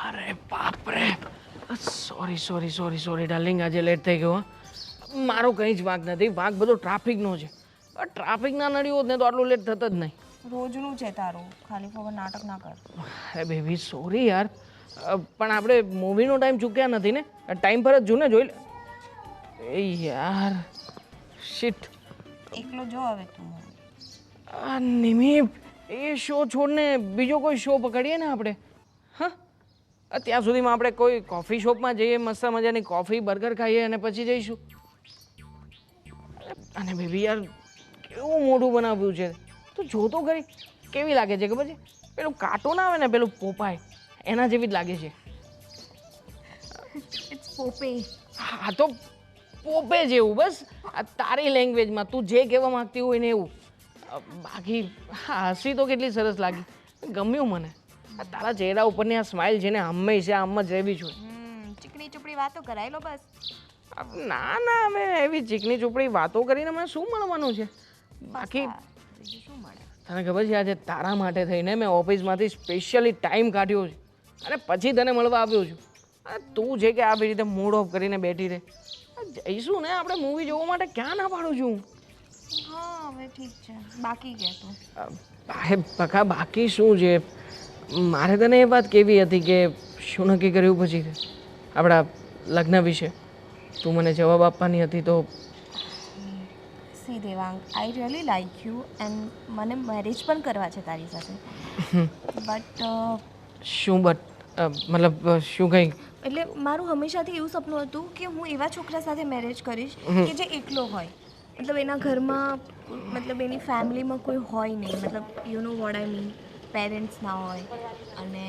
અરે બાપ રે, sorry sorry sorry sorry darling, આજે લેટ થઈ ગયો. મારો કંઈ જ વાંક નથી, વાંક બધો ટ્રાફિકનો છે. ટ્રાફિક ના નડ્યું હોત ને તો આટલું લેટ થત જ નહીં. રોજનું છે તારું, ખાલી ફોર નાટક ના કર. અરે બેબી સોરી યાર, પણ આપણે મૂવીનો ટાઈમ ચૂક્યા નથી ને, ટાઈમ પર જ જો ને, જોઈ લે. એ યાર શિટ. એકલો જો હવે તું. આ નિમી, એ શો છોડને બીજો કોઈ શો પકડીએ ને આપણે. હા, ત્યાં સુધીમાં આપણે કોઈ કોફી શોપમાં જઈએ, મસ્ત મજાની કોફી બર્ગર ખાઈએ અને પછી જઈશું. અને બેબી યાર કેવું મોઢું બનાવ્યું છે, તું જોતો ખરી કેવી લાગે છે ખબર છે? પેલું કાર્ટૂન આવે ને, પેલું પોપાય, એના જેવી જ લાગે છે. ઇટ્સ પોપે. હા તો પોપે જેવું, બસ આ તારી લેંગ્વેજમાં તું જે કહેવા માંગતી હોય ને એવું. બાકી હા, હસી તો કેટલી સરસ લાગી, ગમ્યું મને. આ તારા ચહેરા ઉપરની આ સ્માઇલ છે ને, હંમેશા આમ જ રહેવી જોઈએ. ચીકણી ચૂપડી વાતો કરાય લો બસ. ના ના, હવે એવી ચીકણી ચોપડી વાતો કરીને મને શું મળવાનું છે? બાકી બીજું શું મળે? તને ખબર છે, આજે તારા માટે થઈને મેં ઓફિસમાંથી સ્પેશિયલી ટાઈમ કાઢ્યો છે અને પછી તને મળવા આવ્યો છું. તું છે કે આવી રીતે મૂડ ઓફ કરીને બેઠી રહે. જઈશું ને આપણે મૂવી જોવા માટે, ક્યાં ના પાડું છું? હા હવે ઠીક છે, બાકી કે તું. બકા બાકી શું છે? મારે તને એ વાત કેવી હતી કે શું નક્કી કર્યું પછી આપણા લગ્ન વિશે તું મને જવાબ આપવાની હતી. તો C Devang, I really like you and મને મેરેજ પણ કરવા છે તારી સાથે. બટ શું મતલબ શું કંઈ? એટલે મારું હંમેશાથી એવું સપનું હતું કે હું એવા છોકરા સાથે મેરેજ કરીશ કે જે એકલો હોય, મતલબ એના ઘરમાં, મતલબ એની ફેમિલીમાં કોઈ હોય નહીં, મતલબ you know what I mean, parents ના હોય. અને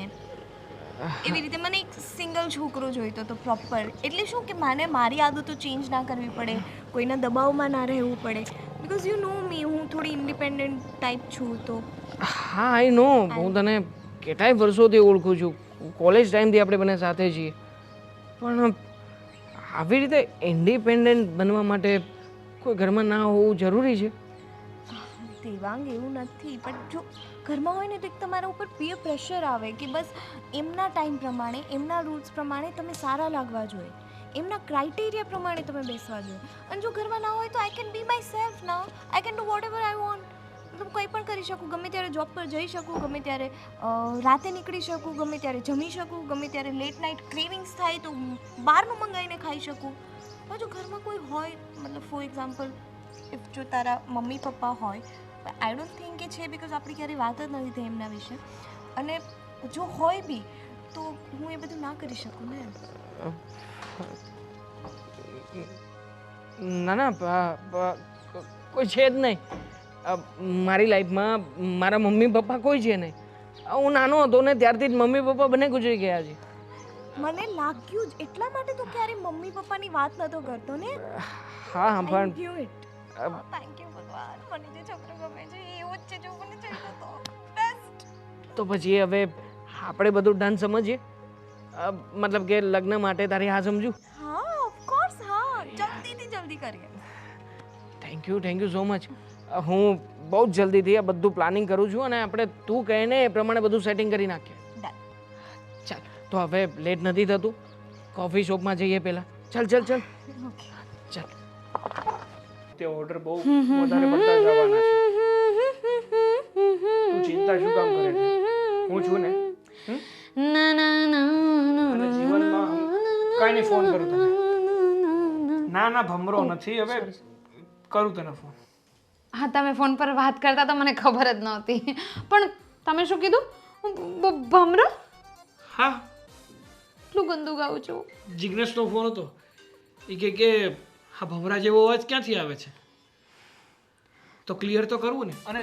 એવી રીતે મને એક સિંગલ છોકરો જોઈતો હતો પ્રોપર. એટલે શું કે મને મારી આદતો ચેન્જ ના કરવી પડે, કોઈના દબાવમાં ના રહેવું પડે. બિકોઝ યુ નો મી, હું થોડી ઇન્ડિપેન્ડન્ટ ટાઈપ છું. તો હા આઈ નો, હું તને કેટલાય વર્ષોથી ઓળખું છું, કોલેજ ટાઈમથી આપણે બંને સાથે છીએ. પણ આવી રીતે ઇન્ડિપેન્ડન્ટ બનવા માટે કોઈ ઘરમાં ના હોવું જરૂરી છે? દેવાંગ એવું નથી, પણ જો ઘરમાં હોય ને તો એક તમારા ઉપર પીર પ્રેશર આવે કે બસ એમના ટાઈમ પ્રમાણે, એમના રૂલ્સ પ્રમાણે તમે સારા લાગવા જોઈએ, એમના ક્રાઇટેરિયા પ્રમાણે તમે બેસવા જોઈએ. અને જો ઘરમાં ના હોય તો I can be myself ના, I can do whatever I want. મતલબ કંઈ પણ કરી શકું, ગમે ત્યારે જોબ પર જઈ શકું, ગમે ત્યારે રાતે નીકળી શકું, ગમે ત્યારે જમી શકું, ગમે ત્યારે લેટ નાઇટ ક્રેવિંગ્સ થાય તો બહારનું મંગાવીને ખાઈ શકું. પણ જો ઘરમાં કોઈ હોય, મતલબ ફોર એક્ઝામ્પલ ઇફ જો તારા મમ્મી પપ્પા હોય, આઈ ડોન્ટ થિંક કે છે, બિકોઝ આપણી ક્યારેય વાત જ નથી થઈ એમના વિશે. અને જો હોય બી તો હું એ બધું ના કરી શકું ને. ના ના, કોઈ છે જ નહીં મારી લાઈફમાં. મારા મમ્મી પપ્પા કોઈ છે નહીં. હું નાનો હતો ને ત્યારથી જ મમ્મી પપ્પા બંને ગુજરી ગયા છે. મને લાગ્યું જ, એટલા માટે તું ક્યારે મમ્મી પપ્પાની વાત નતો કરતો ને. હા પણ થેન્ક યુ ભગવાન, મને જે છોકરો ગમે છે એવો જ છે જો મને જોઈતો તો. બેસ્ટ. તો પછી હવે આપણે બધું ડન સમજીએ, મતલબ કે લગ્ન માટે તારી હા સમજુ? હા ઓફકોર્સ, હા, જલ્દીથી જલ્દી કરીએ. Thank you so much. હું બહુ જ જલ્દીથી આ બધું પ્લાનિંગ કરું છું અને આપણે તું કહે ને એ પ્રમાણે બધું સેટિંગ કરી નાખીએ. ડન. ચાલ તો હવે લેટ નથી થતું, કોફી શોપમાં જઈએ પહેલાં. ચાલ ચાલ ચાલ ચાલ. તે ઓર્ડર બહુ વધારે પડતા જવાના છે. તું ચિંતા શું કામ કરે છે? હું છું ને. અને જીવનમાં કાંઈ નહીં, ફોન કરું તને. ના ના, ભમરો નથી, હવે કરું તને ફોન. હા, તમે ફોન પર વાત કરતા તો મને ખબર જ નહોતી. પણ તમે શું કીધું? ભમરો? હા, એટલું ગંદુ ગાઉં છું. જિગ્નેશનો ફોન હતો. એ કે હા ભમરા જેવો અવાજ ક્યાંથી આવે છે, તો ક્લિયર તો કરવું ને. અને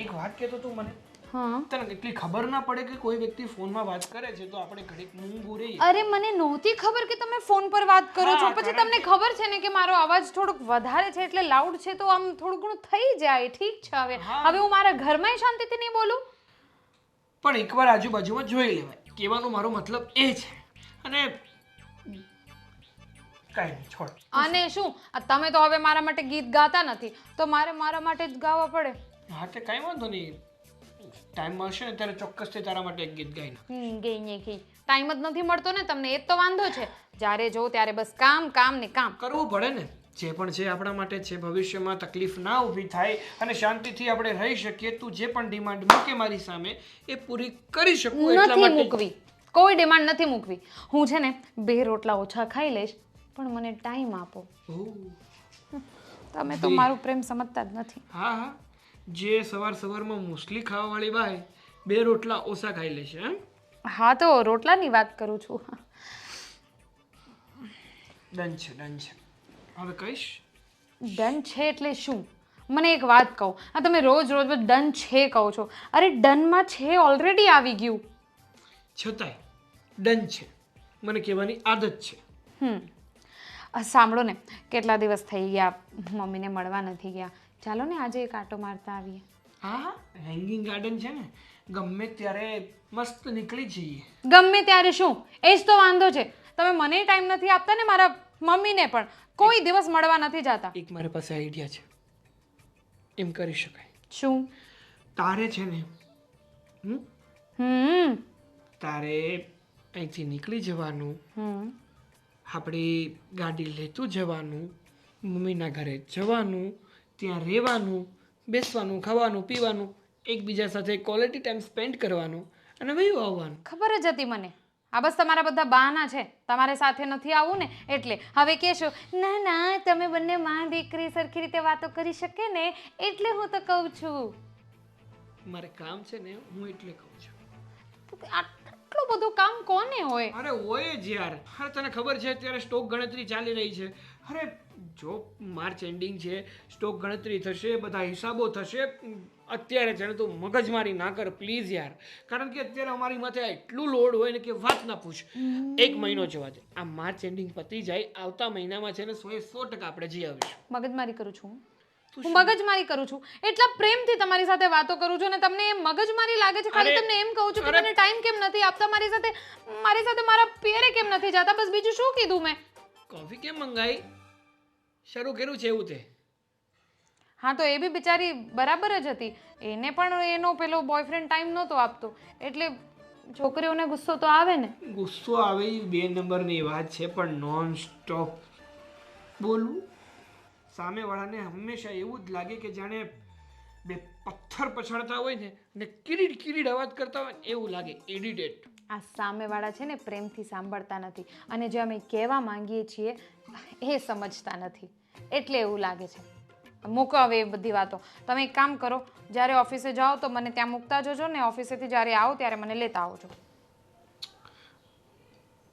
એક વાત કહેતો તું મને, હા, તને એટલી ખબર ના પડે કે કોઈ વ્યક્તિ ફોનમાં વાત કરે છે તો આપણે ઘડીક મૂંગું રહીએ. અરે મને નહોતી ખબર કે તમે ફોન પર વાત કરો છો. પછી તમને ખબર છે ને કે મારો અવાજ થોડોક વધારે છે, એટલે લાઉડ છે, તો આમ થોડું ઘણું થઈ જાય. ઠીક છે, હવે હું મારા ઘરમાં શાંતિથી નહીં બોલું. પણ એકવાર આજુબાજુમાં જોઈ લેવાય, કહેવાનો મારો મતલબ એ છે. અને કાંઈ નહીં, છોડ. અને શું, તમે તો હવે મારા માટે ગીત ગાતા નથી, તો મારે મારા માટે જ ગાવા પડે. હા તે કાંઈ વાંધો નહીં, ટાઈમ મળશે ને ત્યારે ચોક્કસથી તારા માટે એક ગીત ગાઈને ગઈ ને ગઈ ટાઈમ જ નથી મળતો ને તમને એ જ તો વાંધો છે જ્યારે જો ત્યારે બસ કામ કામ ને કામ કરવું પડે ને જે પણ છે આપણા માટે છે ભવિષ્યમાં તકલીફ ના ઊભી થાય અને શાંતિથી આપણે રહી શકીએ તું જે પણ ડિમાન્ડ મૂકે મારી સામે એ પૂરી કરી શકું એટલા નથી માટે મૂકવી કોઈ ડિમાન્ડ નથી મૂકવી હું છે ને 2 રોટલા ઓછા ખાઈ લઈશ પણ મને ટાઈમ આપો ઓહ, તમે તો મારું પ્રેમ સમજતા જ નથી હા હા જે સવારમાં મુસલી ખાવાવાળી બાય 2 રોટલા ઓછા ખાઈ લેશે એમ હા તો રોટલાની વાત કરું છું ડન છે હવે કહીશ ડન છે એટલે શું મને એક વાત કહો આ તમે રોજ ડન છે કહો છો અરે ડનમાં છે ઓલરેડી આવી ગયું છતાંય ડન છે મને કહેવાની આદત છે સાંભળો ને કેટલા દિવસ થઈ ગયા મમ્મીને મળવા નથી ગયા ચાલો ને આજે એક આટો મારતા આવીએ હા હા હેંગિંગ ગાર્ડન છે ને ગમે ત્યારે મસ્ત નીકળી જઈએ ગમે ત્યારે શું એ જ તો વાંધો છે તમે મને ટાઈમ નથી આપતા ને મારા મમ્મીને પણ કોઈ દિવસ મળવા નથી જતા એક મારી પાસે આઈડિયા છે એમ કરી શકાય શું તારે છે ને તારે અહીંથી નીકળી જવાનું આપણી ગાડી લેતું જવાનું મમ્મીના ઘરે જવાનું ત્યાં રહેવાનું બેસવાનું ખાવાનું પીવાનું એકબીજા સાથે ક્વોલિટી ટાઈમ સ્પેન્ડ કરવાનું અને વયું આવવાનું ખબર જ હતી મને આ બસ તમારા બધા બહાના છે તમારે સાથે નથી આવવું ને એટલે હવે કહેશો ના ના તમે બંને માં દીકરી સરખી રીતે વાતો કરી શકે ને એટલે હું તો કહું છું મારે કામ છે ને હું એટલે કહું છું આટલું બધું કામ કોને હોય અરે હોય જ યાર અરે તને ખબર છે અત્યારે સ્ટોક ગણતરી ચાલી રહી છે અરે જો માર્ચ એન્ડિંગ છે સ્ટોક ગણતરી થશે બધા હિસાબો થશે અત્યારે છે ને તું મગજમારી ના કર પ્લીઝ યાર કારણ કે અત્યારે અમારી માથે એટલું લોડ હોય ને કે વાત ના પૂછ 1 મહિનો જવા દે આ માર્ચ એન્ડિંગ પતી જાય આવતા મહિનામાં છે ને 100% આપણે જઈ આવીશું મગજમારી કરું છું હું મગજમારી કરું છું એટલા પ્રેમથી તમારી સાથે વાતો કરું છું ને તમને એ મગજમારી લાગે છે ખાલી તમને એમ કહું છું કે મને ટાઈમ કેમ નથી આપતા મારી સાથે મારા પિયરે કેમ નથી જતા બસ બીજું શું કીધું મેં કોફી કેમ મંગાઈ શરૂ કર્યું છે એવું તે હા તો એ બી બિચારી બરાબર જ હતી એને પણ એનો પેલો બોયફ્રેન્ડ ટાઈમ નહોતો આપતો એટલે છોકરીઓને ગુસ્સો તો આવે ને ગુસ્સો આવે એ 2 નંબરની વાત છે પણ નોન સ્ટોપ બોલવું સામેવાળાને હંમેશા એવું જ લાગે કે જાણે 2 પથ્થર પછાડતા હોય ને અને કિરીડ અવાજ કરતા હોય ને એવું લાગે ઇરિટેટ આ સામેવાળા છે ને પ્રેમથી સાંભળતા નથી અને જે અમે કહેવા માંગીએ છીએ એ સમજતા નથી એટલે એવું લાગે છે મૂકો હવે એ બધી વાતો તમે એક કામ કરો જ્યારે ઓફિસે જાઓ તો મને ત્યાં મૂકતા જજો ને ઓફિસેથી જ્યારે આવો ત્યારે મને લેતા આવજો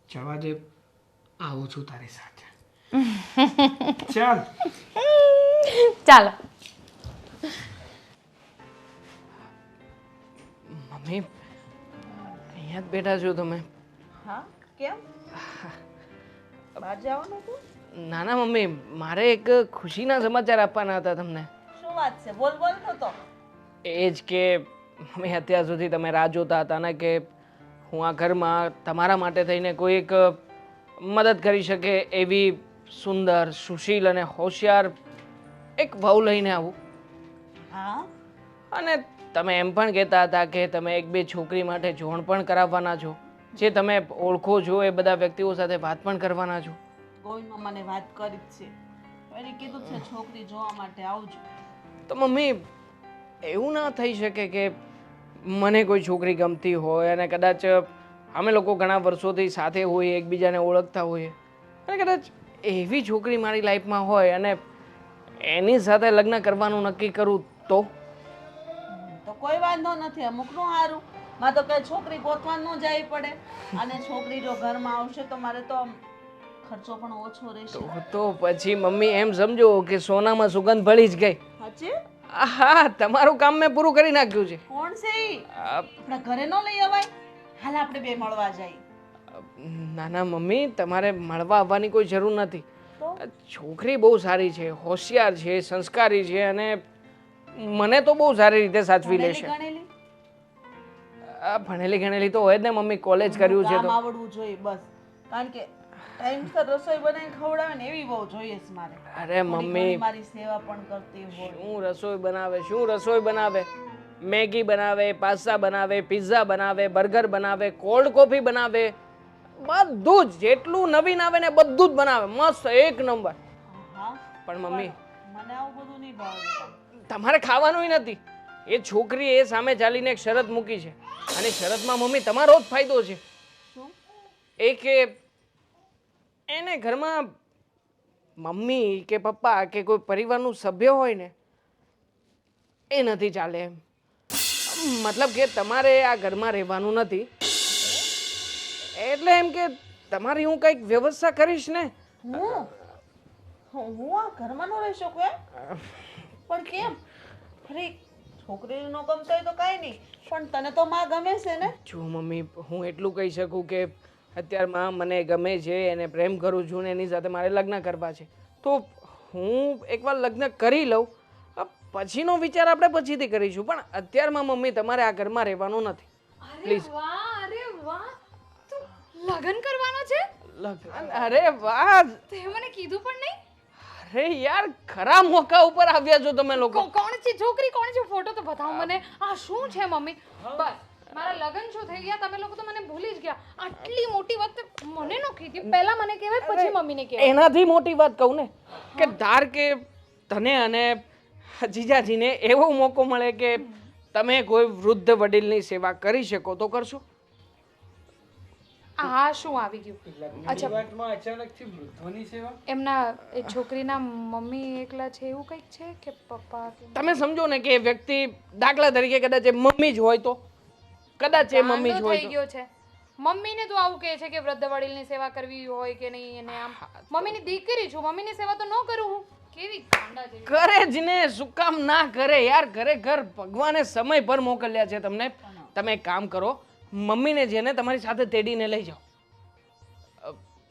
જવા દે આવું છું તારી સાથે ચાલ ચાલો મમ્મી અહીંયા જ બેઠા છો તમે હા કેમ બહાર જવાનું હતું ના ના મમ્મી મારે એક ખુશીના સમાચાર આપવાના હતા તમને શું વાત છે બોલ બોલ થતો એ જ કે મમ્મી અત્યાર સુધી તમે રાહ જોતા હતા ને કે હું આ ઘરમાં તમારા માટે થઈને કોઈ એક મદદ કરી શકે એવી સુંદર સુશીલ અને હોશિયાર એક વહુ લઈને આવું હા અને તમે એમ પણ કહેતા હતા કે તમે 1-2 છોકરી માટે જોણ પણ કરાવવાના છો જે તમે ઓળખો છો એ બધા વ્યક્તિઓ સાથે વાત પણ કરવાના છો ગોવિંદમાં મને વાત કરી જ છે એને કીધું છે છોકરી જોવા માટે આવજો તો મમ્મી એવું ના થઈ શકે કે મને કોઈ છોકરી ગમતી હોય અને કદાચ અમે લોકો ઘણા વર્ષોથી સાથે હોઈએ એકબીજાને ઓળખતા હોઈએ અને કદાચ એવી છોકરી મારી લાઈફમાં હોય અને એની સાથે લગ્ન કરવાનું નક્કી કરું તો કોઈ વાંધો નથી અમુકનું સારું માં તો કઈ છોકરી ગોતવા ન જાય પડે અને છોકરી જો ઘરમાં આવશે તો મારે તો ખર્ચો પણ ઓછો રહેશે તો પછી મમ્મી એમ સમજો કે સોનામાં સુગંધ ભળી જ ગઈ સાચે હા તમારું કામ મેં પૂરું કરી નાખ્યું છે કોણ છે ઈ આપણા ઘરે ન લઈ અવાય હાલ આપણે બે મળવા જાય ના ના મમ્મી તમારે મળવા આવવાની કોઈ જરૂર નથી છોકરી બહુ સારી છે હોશિયાર છે સંસ્કારી છે અને મને તો બહુ સારી રીતે સાચવી લેશે ગણેલી ભણેલી ગણેલી તો હોય જ ને મમ્મી કોલેજ કર્યું છે કામ તો આવડવું જોઈએ બસ કારણ કે ટાઈમસર રસોઈ બનાવીને ખવડાવે ને એવી બહુ જોઈએ છે મારે અરે મમ્મી મારી સેવા પણ કરતી હોય શું રસોઈ બનાવે મેગી બનાવે, પાસ્તા બનાવે, પિઝા બનાવે, બર્ગર બનાવે, કોલ્ડ કોફી બનાવે, બધું જ જેટલું નવીન આવે ને બધું જ બનાવે, મસ્ત એક નંબર. હા પણ મમ્મી, મને આવું બધું નહીં ભાવે બેટા. તમારે ખાવાનુંય નથી. એ છોકરીએ એ સામે ચાલીને એક શરત મૂકી છે અને શરતમાં મમ્મી તમારો જ ફાયદો છે. શું? એ કે એને ઘરમાં મમ્મી કે પપ્પા કે કોઈ પરિવારનું સભ્ય હોય ને એ નથી ચાલે એમ. મતલબ કે તમારે આ ઘરમાં રહેવાનું નથી, એટલે એમ કે તમારી હું કંઈક વ્યવસ્થા કરીશ ને. હું આ ઘરમાં ન રહી શકું એમ? પણ કેમ? અરે છોકરીને ન ગમતો હોય તો કાંઈ નહીં, પણ તને તો માં ગમે છે ને? જો મમ્મી, હું એટલું કહી શકું કે અત્યારમાં મને ગમે છે, એને પ્રેમ કરું છું ને એની સાથે મારે લગ્ન કરવા છે, તો હું એકવાર લગ્ન કરી લઉં, પછીનો વિચાર આપણે પછીથી કરીશું, પણ અત્યારમાં મમ્મી તમારે આ ઘરમાં રહેવાનું નથી. પ્લીઝ. અરે વાહ, તું લગ્ન કરવાનો છે? લગ્ન? અરે વાહ! તે મને કીધું પણ નહીં. અરે યાર, ખરા મોકા ઉપર આવ્યા છો તમે લોકો. કોણ છે છોકરી? કોણ છે? ફોટો તો બતાવો મને. આ શું છે મમ્મી? બસ મારા લગ્ન શું થઈ ગયા, તમે લોકો તો મને ભૂલી જ ગયા. આટલી મોટી વાત મને ન કીધી, પહેલા મને કહેવાય પછી મમ્મીને કહેવાય. એનાથી મોટી વાત કહું ને કે ધાર કે તને અને જીજાજીને એવો મોકો મળે કે તમે કોઈ વૃદ્ધ વડીલની સેવા કરી શકો તો કરશો. આ શું આવી ગયું? અચ્છા, વાતમાં અચાનકથી વૃદ્ધોની સેવા? એમના એ છોકરીના મમ્મી એકલા છે એવું કંઈક છે કે પપ્પા કે? તમે સમજો ને કે એ વ્યક્તિ દાખલા તરીકે કદાચ એ મમ્મી જ હોય તો, કદાચ એ મમ્મી જ ગાંડો હોય થઈ તો. ગયો છે. મમ્મીને તો આવું કહે છે કે વૃદ્ધ વડીલની સેવા કરવી હોય કે નહીં, એને આમ મમ્મીની દીકરી છું, મમ્મીની સેવા તો ન કરું હું. કેવી ગાંડા જેવી. કરે જ ને, શું કામ ના કરે યાર. ખરેખર ભગવાને સમય પર મોકલ્યા છે તમને. તમે એક કામ કરો, મમ્મીને જેને તમારી સાથે તેડીને લઈ જાઓ.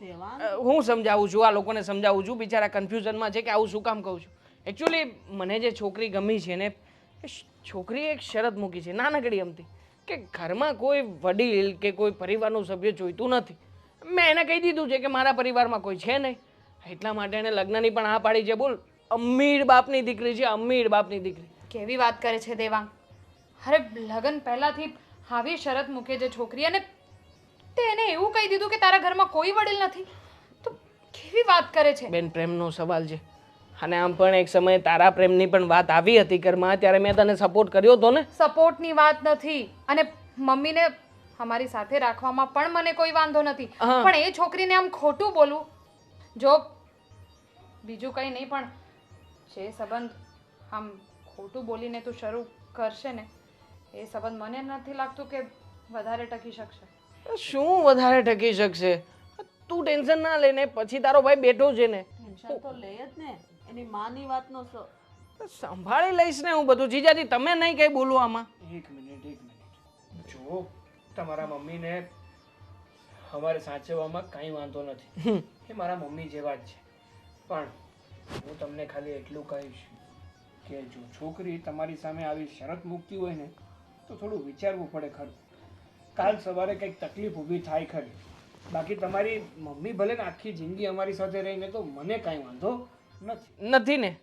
દેવાંગ, હું સમજાવું છું, આ લોકોને સમજાવું છું, બિચારા કન્ફ્યુઝનમાં છે કે આવું શું કામ કહું છું. એકચ્યુઅલી મને જે છોકરી ગમી છે ને, એ છોકરીએ એક શરત મૂકી છે નાનકડી અમથી, કે ઘરમાં કોઈ વડીલ કે કોઈ પરિવારનું સભ્ય જોઈતું નથી. મેં એને કહી દીધું છે કે મારા પરિવારમાં કોઈ છે નહીં, એટલા માટે એને લગ્નની પણ હા પાડી છે. બોલ, અમીર બાપની દીકરી છે, અમીર બાપની દીકરી. કેવી વાત કરે છે દેવાંગ? અરે લગ્ન પહેલાથી આવી શરત મૂકે છે છોકરી, અને તે એને એવું કહી દીધું કે તારા ઘરમાં કોઈ વડીલ નથી, તો કેવી વાત કરે છે? બેન, પ્રેમનો સવાલ છે, અને આમ પણ એક સમયે તારા પ્રેમની પણ વાત આવી હતી ઘરમાં, ત્યારે મેં તને સપોર્ટ કર્યો હતો ને. સપોર્ટની વાત નથી, અને મમ્મીને અમારી સાથે રાખવામાં પણ મને કોઈ વાંધો નથી, હા. પણ એ છોકરીને આમ ખોટું બોલું, જો બીજું કંઈ નહીં પણ જે સંબંધ આમ ખોટું બોલીને તું શરૂ કરશે ને, એ સંબંધ મને નથી લાગતું કે વધારે ટકી શકશે. શું વધારે ટકી શકશે? તું ટેન્શન ના લે ને, પછી તારો ભાઈ બેઠો છે ને, ટેન્શન તો લે જ ને. એની માની વાતનો સંભાળી લઈશ ને હું બધું. જીજાજી, તમે નહીં કઈ બોલો આમાં. એક મિનિટ. જો તમારા મમ્મીને અમારે સાચવવામાં કાંઈ વાંધો નથી, એ મારા મમ્મી જેવા જ છે, પણ હું તમને ખાલી એટલું કહીશ કે જો છોકરી તમારી સામે આવી શરત મૂકતી હોય ને તો થોડું વિચારવું પડે ખરું. કાલ સવારે કંઈક તકલીફ ઊભી થાય ખરી, બાકી તમારી મમ્મી ભલે ને આખી જિંદગી અમારી સાથે રહીને તો મને કાંઈ વાંધો નથી ને?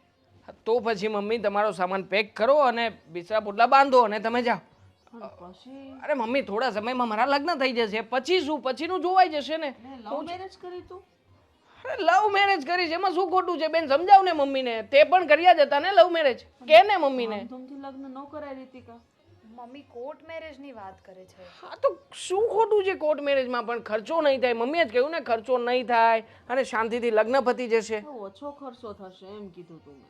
તો પછી મમ્મી તમારો સામાન પેક કરો અને બિસ્તરા પોટલા બાંધો અને તમે જાઓ. પછી અરે મમ્મી, થોડા સમયમાં મારા લગ્ન થઈ જશે, પછી શું? પછીનું જોવાઈ જશે ને. લવ મેરેજ કરી તું? અરે લવ મેરેજ કરી છે, એમાં શું ખોટું છે બેન? સમજાવ ને મમ્મીને. તે પણ કર્યા જ હતા ને લવ મેરેજ, કે ને મમ્મીને. ધૂમથી લગ્ન ન કરાય રીતિકા. મમ્મી કોર્ટ મેરેજની વાત કરે છે. હા, તો શું ખોટું છે કોર્ટ મેરેજમાં? પણ ખર્ચો નહીં થાય. મમ્મીએ જ કહ્યું ને, ખર્ચો નહીં થાય અને શાંતિથી લગ્ન પતી જશે. તો ઓછો ખર્ચો થશે એમ કીધું તું મેં.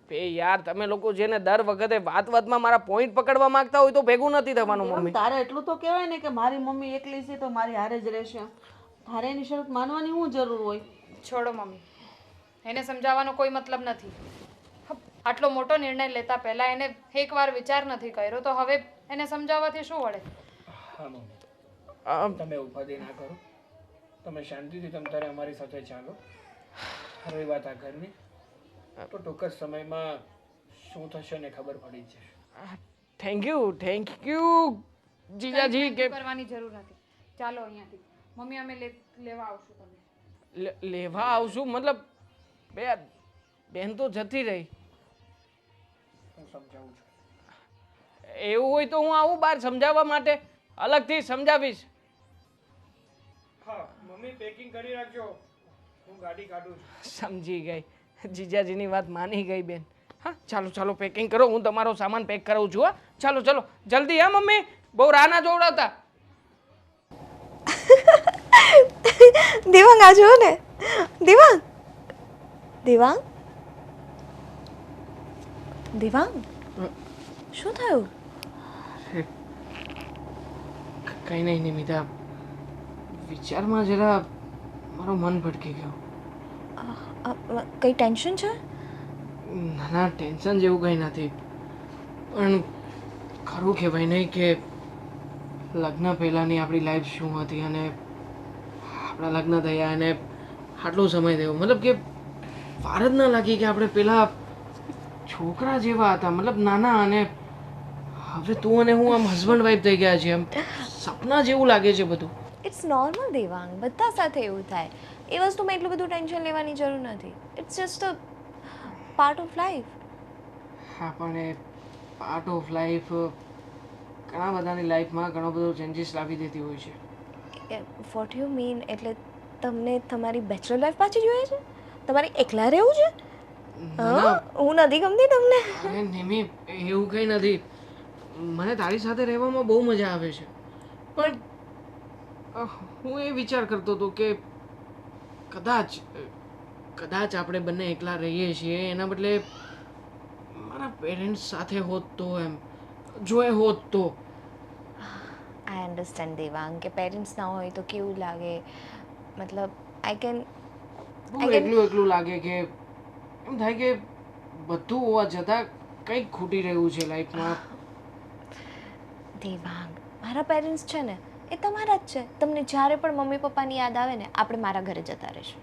બે યાર, તમે લોકો જેને દર વખતે વાતમાં મારા પોઈન્ટ પકડવા માંગતા હોય તો ભેગું નથી થવાનું મમ્મી. તારે એટલું તો કહેવાય ને કે મારી મમ્મી એકલી છે તો મારી હારે જ રહેશે. તારે એની શરત માનવાની શું જરૂર હોય? છોડો મમ્મી, એને સમજાવવાનો કોઈ મતલબ નથી. આટલો મોટો નિર્ણય લેતા પહેલા એને એકવાર વિચાર નથી કર્યો, તો હવે એને સમજાવવાથી શું વળે? હા મમ્મી, તમે ઉપાધિ ના કરો, તમે શાંતિથી તમતારે અમારી સાથે ચાલો. હવે વાત આ ઘરની, તો ટૂંક જ સમયમાં શું થશે ને ખબર પડી જ જશે. થેન્ક યુ જીજાજી. કે કરવાની જરૂર નથી. ચાલો અહીંયાથી, મમ્મી અમે લેવા આવશું તમને. લેવા આવશું? મતલબ બેન તો જતી રહી. હું સમજાવું છું. એવું હોય તો હું આવું બહાર સમજાવવા માટે, અલગથી સમજાવીશ. હા મમ્મી પેકિંગ કરી રાખજો, હું ગાડી કાઢું છું. સમજી ગઈ, જીજાજીની વાત માની ગઈ બેન. હા ચાલો ચાલો પેકિંગ કરો, હું તમારો સામાન પેક કરાવું છું. હા ચાલો ચાલો જલ્દી. હા મમ્મી, બહુ રાહ ના જોવડાવતા. દેવાંગ આ જો ને. દેવાંગ દેવાંગ દેવાંગ શું થયું? કંઈ નહીં નિમિતા, વિચારમાં જરા મારું મન ભટકી ગયું. કઈ ટેન્શન છે? ના ના, ટેન્શન જેવું કંઈ નથી, પણ ખરું કહેવાય નહીં કે લગ્ન પહેલાંની આપણી લાઈફ શું હતી અને આપણા લગ્ન થયા અને આટલો સમય થયો. મતલબ કે વાર જ ના લાગી કે આપણે પહેલાં છોકરા જેવા હતા, મતલબ નાના, અને હવે તું અને હું આમ હસબન્ડ વાઈફ થઈ ગયા છીએ. આમ સપના જેવું લાગે છે બધું. ઇટ્સ નોર્મલ દેવાંગ, બધા સાથે એવું થાય. એ વસ્તુમાં એટલું બધું ટેન્શન લેવાની જરૂર નથી. It's just a part of life. હા, પણ એ પાર્ટ ઓફ લાઈફ ઘણા બધાની લાઈફમાં ઘણો બધો ચેન્જીસ લાવી દેતી હોય છે. What you mean? એટલે તમને તમારી બેચલર લાઈફ પાછી જોઈએ છે? તમારે એકલા રહેવું છે? ના, હું નથી ગમતી તમને? અરે નિમી, એવું કંઈ નથી. મને તારી સાથે રહેવામાં બહુ મજા આવે છે, પણ હું એ વિચાર કરતો હતો કે કદાચ આપણે બંને એકલા રહીએ છીએ એના બદલે મારા પેરેન્ટ્સ સાથે હોત તો, એમ જો એ હોત તો. આઈ અન્ડરસ્ટેન્ડ દેવાંગ કે પેરેન્ટ્સ ના હોય તો કેવું લાગે. મતલબ આઈ કેન બહુ એકલું લાગે કે એમ થાય કે બધું હોવા છતાં કંઈક ખૂટી રહ્યું છે લાઈફમાં. દેવાંગ, મારા પેરેન્ટ્સ છે ને એ તમારા જ છે. તમને જ્યારે પણ મમ્મી પપ્પાની યાદ આવે ને, આપણે મારા ઘરે જતા રહીશું.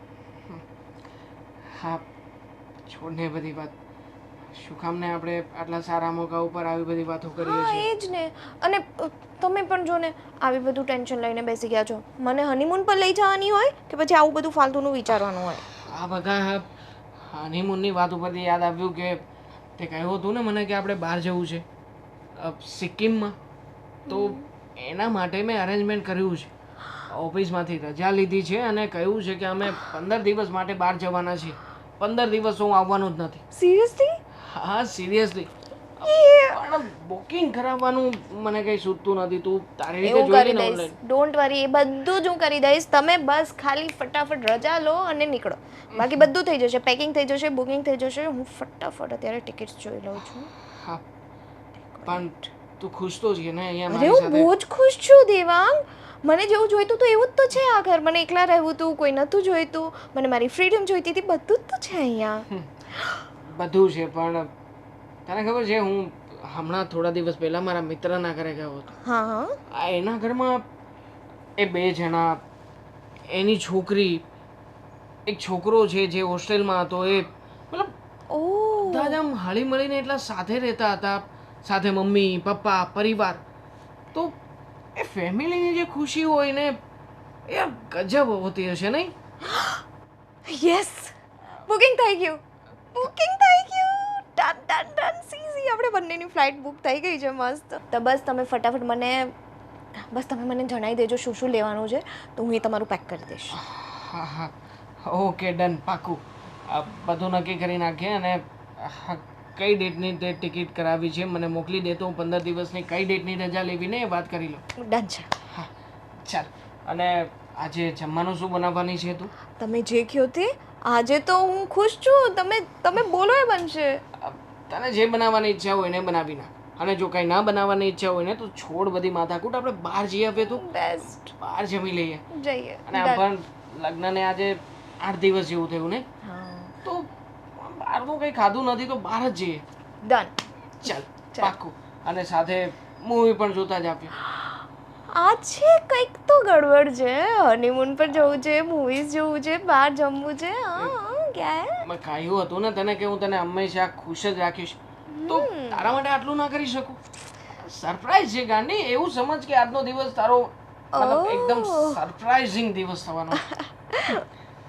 હા, છોડને બધી વાત. શું કામને આપણે આટલા સારા મોકા ઉપર આવી બધી વાતો કરીએ હા છીએ. એ જ ને. અને તમે પણ જો ને આવી બધું ટેન્શન લઈને બેસી ગયા છો. મને હનીમૂન પર લઈ જવાની હોય કે પછી આવું બધું ફાલતુનું વિચારવાનું હોય? આ બધા હનીમૂનની વાત ઉપરથી યાદ આવ્યું કે તે કહ્યું હતું ને મને કે આપણે બહાર જવું છે સિક્કિમમાં. તો એના માટે મેં અરેન્જમેન્ટ કર્યું છે. ઓફિસમાંથી રજા લીધી છે અને કહ્યું છે કે અમે 15 દિવસ માટે બહાર જવાના છીએ. 15 દિવસ હું આવવાનું જ નથી. સિરિયસલી? હા સિરિયસલી. પણ બુકિંગ કરાવવાનું મને કંઈ સૂચતું નથી. તું તારી રીતે એવું જોઈ કરી લે દઈશ. ઓનલાઈન. ડોન્ટ વરી, એ બધું જ હું કરી દઈશ. તમે બસ ખાલી ફટાફટ રજા લો અને નીકળો. બાકી બધું થઈ જશે, પેકિંગ થઈ જશે, બુકિંગ થઈ જશે. હું ફટાફટ અત્યારે ટિકિટ્સ જોઈ લઉં છું. હા, પણ તું ખુશ તો છે ને અહીંયા અરે મારી હું સાથે? બહુ જ ખુશ છું દેવાંગ. મને જેવું જોઈતું તો એવું જ તો છે આ ઘર. મને એકલા રહેવું હતું, કોઈ નહોતું જોઈતું. મને મારી ફ્રીડમ જોઈતી હતી, બધું જ તો છે અહીંયા. બધું છે, પણ તને ખબર છે હું હમણાં થોડા દિવસ પહેલા મારા મિત્રના ઘરે ગયો હતો. હા હા. આ એના ઘરમાં એ 2 જણા, એની છોકરી, એક છોકરો છે જે હોસ્ટેલમાં હતો. એ મતલબ ઓહ, બધા જ આમ હળી મળીને એટલા સાથે રહેતા હતા, સાથે મમ્મી પપ્પા પરિવાર. તો એ ફેમિલીની જે ખુશી હોય ને એ ગજબ હોતી હશે નહીં? યસ, બુકિંગ થઈ ગયું. બુકિંગ થઈ ગયું. Done done done. સીઝી આપણે બંનેની ફ્લાઇટ બુક થઈ ગઈ છે. મસ્ત. તો બસ તમે ફટાફટ મને જણાવી દેજો શું શું લેવાનું છે, તો હું એ તમારું પેક કરી દઈશ. હા હા, ઓકે ડન, પાકું. આ બધું નક્કી કરી નાખીએ અને કઈ ડેટની તે ટિકિટ કરાવી છે મને મોકલી દે તો હું 15 દિવસની કઈ ડેટની રજા લેવી ને એ વાત કરી લઉં. ડન છે. હા ચાલ. અને આજે જમવાનું શું બનાવવાની છે તું? તમે જે કહો તે. આજે તો હું ખુશ છું. તમે બોલો એ બનશે. તને જે બનાવવાની ઈચ્છા હોય ને બનાવી નાખ. અને જો કંઈ ના બનાવવાની ઈચ્છા હોય ને તો છોડ બધી માથાકૂટ, આપણે બહાર જઈ આવીએ તો બેસ્ટ. બહાર જમી લઈએ. જઈએ. અને આમ પણ લગ્નને આજે 8 દિવસ જેવું થયું ને, હા. તો બહારનું કંઈ ખાધું નથી તો બહાર જ જઈએ. ડન. ચાલ પાક્કું. અને સાથે મૂવી પણ જોતા જ આપીએ. આજે કંઈક તો ગડબડ છે. હનીમૂન પર જવું છે, મૂવીઝ જોવું છે, બહાર જમવું છે. હા ક્યાં? મેં કહ્યું હતું ને તને કે હું તને હંમેશા ખુશ જ રાખીશ, તો તારા માટે આટલું ના કરી શકું? સરપ્રાઈઝ છે ગાંડી. એવું સમજ કે આજનો દિવસ તારો મતલબ એકદમ સરપ્રાઇઝિંગ દિવસ થવાનો.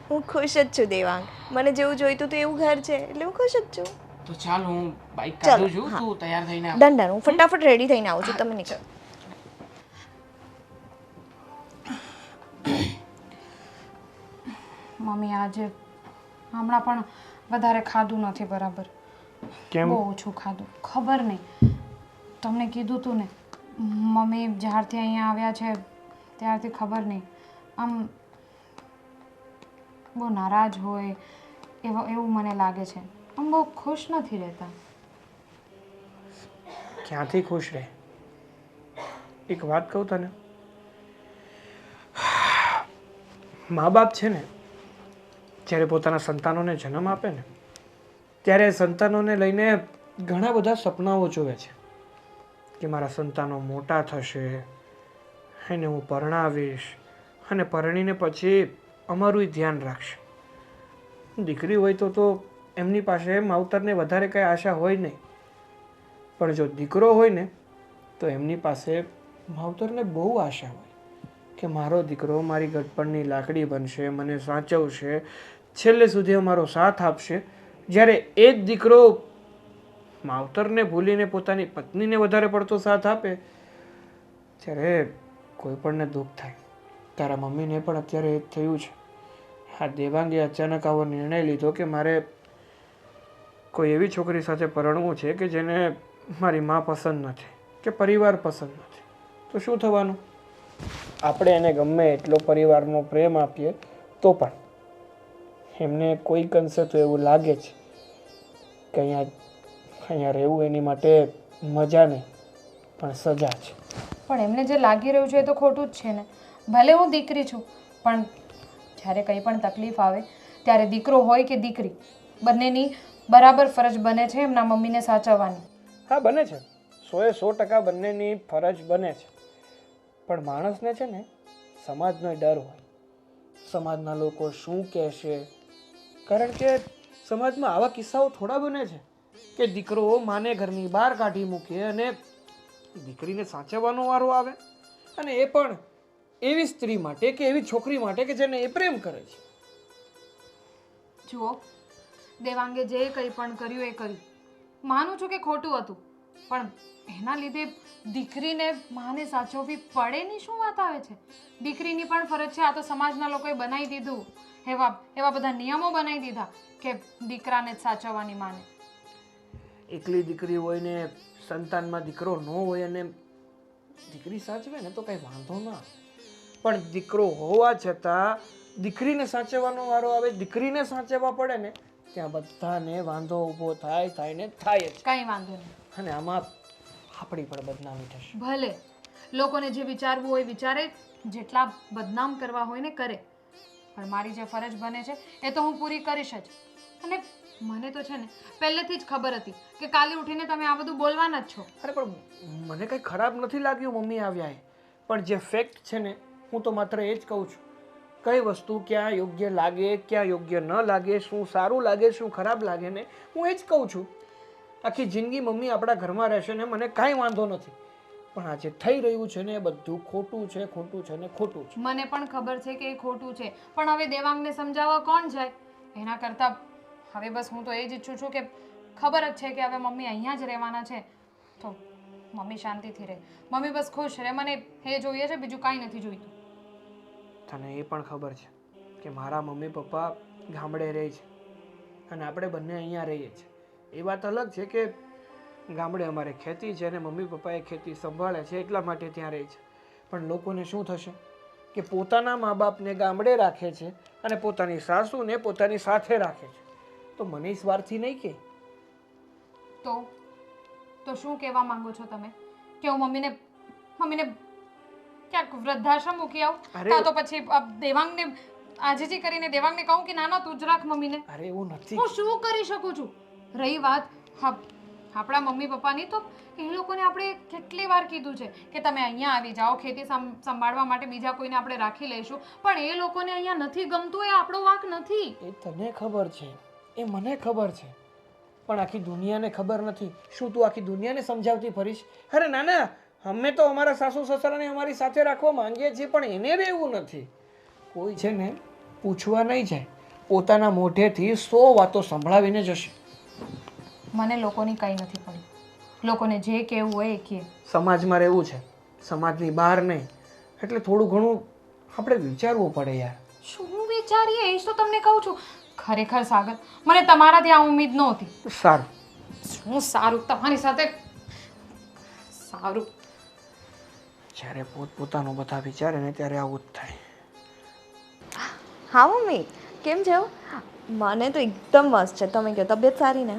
હું ખુશ જ છું દેવાંગ. મને જેવું જોઈતું હતું એવું ઘર છે એટલે હું ખુશ જ છું. તો ચાલ હું બાઈક ચાલો, કાઢું છું હા. તું તૈયાર થઈને આવ. ડન ડન હું ફટાફટ રેડી થઈને આવું છું તમે નીકળો મમ્મી આજે હમણાં પણ વધારે ખાધું નથી બરાબર. કેમ? બહુ ઓછું ખાધું. ખબર નહીં, તમને કીધું તું ને, મમ્મી જ્યારથી અહીંયા આવ્યા છે ત્યારથી ખબર નહીં આમ બહુ નારાજ હોય એવું મને લાગે છે. આમ બહુ ખુશ નથી રહેતા. ક્યાંથી ખુશ રહે? એક વાત કહું તને, મા બાપ છે ને જ્યારે પોતાના સંતાનોને જન્મ આપે ને ત્યારે સંતાનોને લઈને ઘણા બધા સપનાઓ જોવે છે કે મારા સંતાનો મોટા થશે, એને હું પરણાવીશ અને પરણીને પછી અમારું ધ્યાન રાખશે. દીકરી હોય તો એમની પાસે માવતરને વધારે કંઈ આશા હોય નહીં, પણ જો દીકરો હોય ને તો એમની પાસે માવતરને બહુ આશા હોય કે મારો દીકરો મારી ગડપણની લાકડી બનશે, મને સાચવશે, છેલ્લે સુધી અમારો સાથ આપશે. જ્યારે એ જ દીકરો માવતરને ભૂલીને પોતાની પત્નીને વધારે પડતો સાથ આપે ત્યારે કોઈ પણને દુઃખ થાય. તારા મમ્મીને પણ અત્યારે એ જ થયું છે. આ દેવાંગે અચાનક આવો નિર્ણય લીધો કે મારે કોઈ એવી છોકરી સાથે પરણવું છે કે જેને મારી મા પસંદ નથી કે પરિવાર પસંદ નથી. તો શું થવાનું? આપણે એને ગમે એટલો પરિવારનો પ્રેમ આપીએ તો પણ એમને કોઈક અંશે તો એવું લાગે છે કે અહીંયા રહેવું એની માટે મજા નહીં પણ સજા છે. પણ એમને જે લાગી રહ્યું છે એ તો ખોટું જ છે ને. ભલે હું દીકરી છું, પણ જ્યારે કંઈ પણ તકલીફ આવે ત્યારે દીકરો હોય કે દીકરી બંનેની બરાબર ફરજ બને છે એમના મમ્મીને સાચવવાની. હા, બને છે. 100% બંનેની ફરજ બને છે. પણ માણસને છે ને સમાજનો ડર હોય. સમાજના લોકો શું કહેશે? કારણ કે સમાજમાં આવા કિસ્સાઓ થોડા બને છે કે દીકરો માને ઘરની બહાર કાઢી મૂકે અને દીકરીને સાચવવાનો વારો આવે, અને એ પણ એવી સ્ત્રી માટે કે એવી છોકરી માટે કે જેને એ પ્રેમ કરે છે. જુઓ, દેવાંગે જે કંઈ પણ કર્યું એ કર્યું. માનું છું કે ખોટું હતું, પણ એના લીધે દીકરીને માને સાચવવી પડે ની શું વાત આવે છે? દીકરીની પણ ફરજ છે. આ તો સમાજના લોકોએ બનાવી દીધું, એવા બધા નિયમો બનાવી દીધા કે દીકરાને જ સાચવવાની માને. એકલી દીકરી હોય ને સંતાનમાં દીકરો ન હોય અને દીકરી સાચવે ને તો કંઈ વાંધો ના આવે, પણ દીકરો હોવા છતાં દીકરીને સાચવવાનો વારો આવે, દીકરીને સાચવવા પડે ને ત્યાં બધાને વાંધો ઊભો થાય ને થાય જ. કંઈ વાંધો નહીં. અને આમાં આપણી પણ બદનામી થશે. ભલે લોકોને જે વિચારવું હોય વિચારે, જેટલા બદનામ કરવા હોય ને કરે, પણ મારી જે ફરજ બને છે એ તો હું પૂરી કરીશ જ. અને મને તો છે ને પહેલેથી જ ખબર હતી કે કાલે ઉઠીને તમે આ બધું બોલવાના જ છો. અરે પણ મને કંઈ ખરાબ નથી લાગ્યું મમ્મી આવ્યા એ, પણ જે ફેક્ટ છે ને હું તો માત્ર એ જ કહું છું. કઈ વસ્તુ ક્યાં યોગ્ય લાગે, ક્યાં યોગ્ય ન લાગે, શું સારું લાગે, શું ખરાબ લાગે ને હું એ જ કહું છું. આખી જિંદગી મમ્મી આપણા ઘરમાં રહેશે ને મને કાંઈ વાંધો નથી, પણ આ જે થઈ રહ્યું છે ને એ બધું ખોટું છે, ખોટું છે ને ખોટું છે. મને પણ ખબર છે કે એ ખોટું છે, પણ હવે દેવાંગને સમજાવવા કોણ જાય? એના કરતાં હવે બસ હું તો એ જ ઈચ્છું છું કે ખબર જ છે કે હવે મમ્મી અહીંયા જ રહેવાના છે, તો મમ્મી શાંતિથી રહે, મમ્મી બસ ખુશ રહે. મને એ જોઈએ છે, બીજું કાંઈ નથી જોઈતું. તને એ પણ ખબર છે કે મારા મમ્મી પપ્પા ગામડે રહે છે અને આપણે બંને અહીંયા રહીએ છીએ. એ વાત અલગ છે કે ગામડે અમારે ખેતી છે અને મમ્મી પપ્પાએ ખેતી સંભાળે છે એટલા માટે ત્યાં રહે છે. પણ લોકોને શું થશે કે પોતાના મા બાપને ગામડે રાખે છે અને પોતાની સાસુને પોતાની સાથે રાખે છે. તો મને સ્વાર્થી નહીં કે તો શું કહેવા માંગો છો તમે? કે હું મમ્મીને ક્યાંક વૃદ્ધાશ્રમ મૂકી આવું? કાં તો પછી દેવાંગને આજીજી કરીને દેવાંગને કહું કે ના તું જ રાખ મમ્મીને? અરે એવું નથી. હું શું કરી શકું છું? રહી વાત આપણા મમ્મી પપ્પાની, તો એ લોકોને આપણે કેટલી વાર કીધું છે કે તમે અહીંયા આવી જાઓ, ખેતી સંભાળવા માટે બીજા કોઈને આપણે રાખી લઈશું, પણ એ લોકોને અહીંયા નથી ગમતું. એ આપણો વાંક નથી. એ તને ખબર છે, એ મને ખબર છે, પણ આખી દુનિયાને ખબર નથી. શું તું આખી દુનિયાને સમજાવતી ફરીશ? અરે ના ના, અમે તો અમારા સાસુ સસરાને અમારી સાથે રાખવા માંગીએ છીએ, પણ એને રહેવું નથી. કોઈ છે ને પૂછવા નહીં જાય, પોતાના મોઢેથી 100 વાતો સંભળાવીને જશે. મને લોકોની કંઈ નથી પડી. લોકોને જે કહેવું હોય એ કહે. સમાજમાં રહેવું છે, સમાજની બહાર નહીં. એટલે થોડું ઘણું આપણે વિચારવું પડે યાર. શું વિચારીએ એ જ તો તમને કહું છું. ખરેખર સાગર, મને તમારાથી આ ઉમ્મીદ નહોતી. સારું. શું સારું તમારી સાથે સારું. જ્યારે પોતપોતાનું બધા વિચારે ને ત્યારે આવું જ થાય. હા મમ્મી, કેમ છે? મને તો એકદમ મસ્ત છે. તમે કહો, તબિયત સારી ને?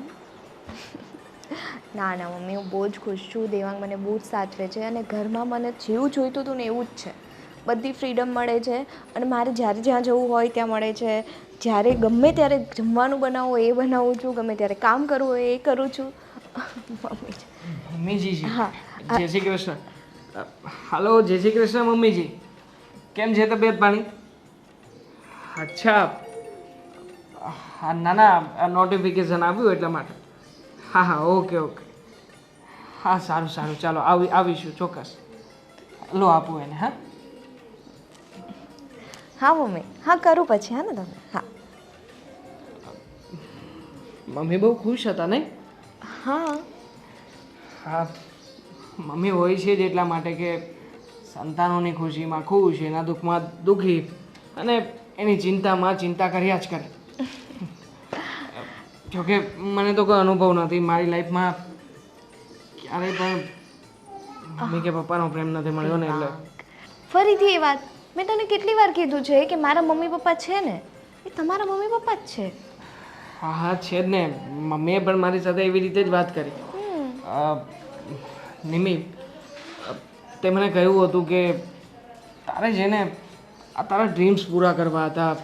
ના ના મમ્મી, હું બહુ જ ખુશ છું. દેવાંગ મને બહુ જ સાચવે છે અને ઘરમાં મને જેવું જોઈતું હતું ને એવું જ છે. બધી ફ્રીડમ મળે છે અને મારે જ્યારે જ્યાં જવું હોય ત્યાં મળે છે. જ્યારે ગમે ત્યારે જમવાનું બનાવવું હોય એ બનાવું છું, ગમે ત્યારે કામ કરવું હોય એ કરું છું. મમ્મી મમ્મીજી હા. જય શ્રી કૃષ્ણ. હાલો, જય શ્રી કૃષ્ણ મમ્મીજી. કેમ છે તબિયત પાણી? અચ્છા, હા ના ના, નોટિફિકેશન આવ્યું એટલા માટે. હા હા, ઓકે ઓકે. હા સારું સારું, ચાલો આવીશું ચોક્કસ. લો આપું એને. હા હા મમ્મી, હા કરું પછી. હા ને તમે? હા મમ્મી બહુ ખુશ હતા નહીં? હા હા, મમ્મી હોય છે જ એટલા માટે કે સંતાનોની ખુશીમાં ખુશ, એના દુઃખમાં દુઃખી, અને એની ચિંતામાં ચિંતા કર્યા જ કરે. જોકે મને તો કોઈ અનુભવ નથી મારી લાઈફમાં ક્યારેય પણ મમ્મી કે પપ્પાનો પ્રેમ નથી મળ્યો ને એટલે. ફરીથી એ વાત મેં તને કેટલી વાર કીધું છે કે મારા મમ્મી પપ્પા છે ને એ તમારા મમ્મી પપ્પા જ છે. હા હા છે જ ને. મમ્મીએ પણ મારી સાથે એવી રીતે જ વાત કરી. નિમિ, તે મને કહ્યું હતું કે તારે છે ને આ તારા ડ્રીમ્સ પૂરા કરવા હતા.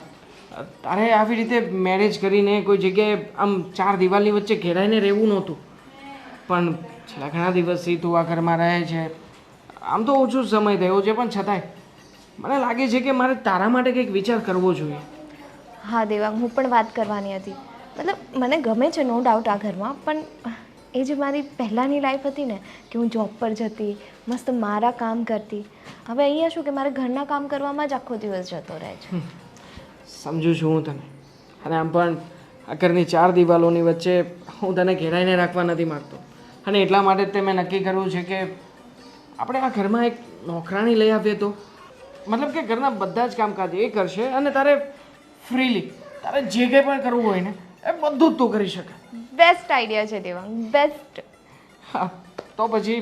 તારે આવી રીતે મેરેજ કરીને કોઈ જગ્યાએ આમ ચાર દિવાલની વચ્ચે ઘેરાઈને રહેવું નહોતું. પણ છેલ્લા ઘણા દિવસથી તું આ ઘરમાં રહે છે. આમ તો ઓછો સમય થયો છે પણ છતાંય મને લાગે છે કે મારે તારા માટે કંઈક વિચાર કરવો જોઈએ. હા દેવાંગ, હું પણ વાત કરવાની હતી. મતલબ મને ગમે છે નો ડાઉટ આ ઘરમાં, પણ એ જે મારી પહેલાંની લાઈફ હતી ને કે હું જોબ પર જતી, મસ્ત મારા કામ કરતી, હવે અહીંયા શું કે મારે ઘરના કામ કરવામાં જ આખો દિવસ જતો રહે છે. સમજુ છું હું તને. અને આમ પણ આ ઘરની ચાર દિવાલોની વચ્ચે હું તને ઘેરાઈને રાખવા નથી માગતો. અને એટલા માટે જ તે મેં નક્કી કર્યું છે કે આપણે આ ઘરમાં એક નોકરાણી લઈ આવીએ તો. મતલબ કે ઘરના બધા જ કામકાજ એ કરશે અને તારે ફ્રીલી તારે જે કંઈ પણ કરવું હોય ને એ બધું જ તું કરી શકે. બેસ્ટ આઈડિયા છે દેવાંગ, બેસ્ટ. હા, તો પછી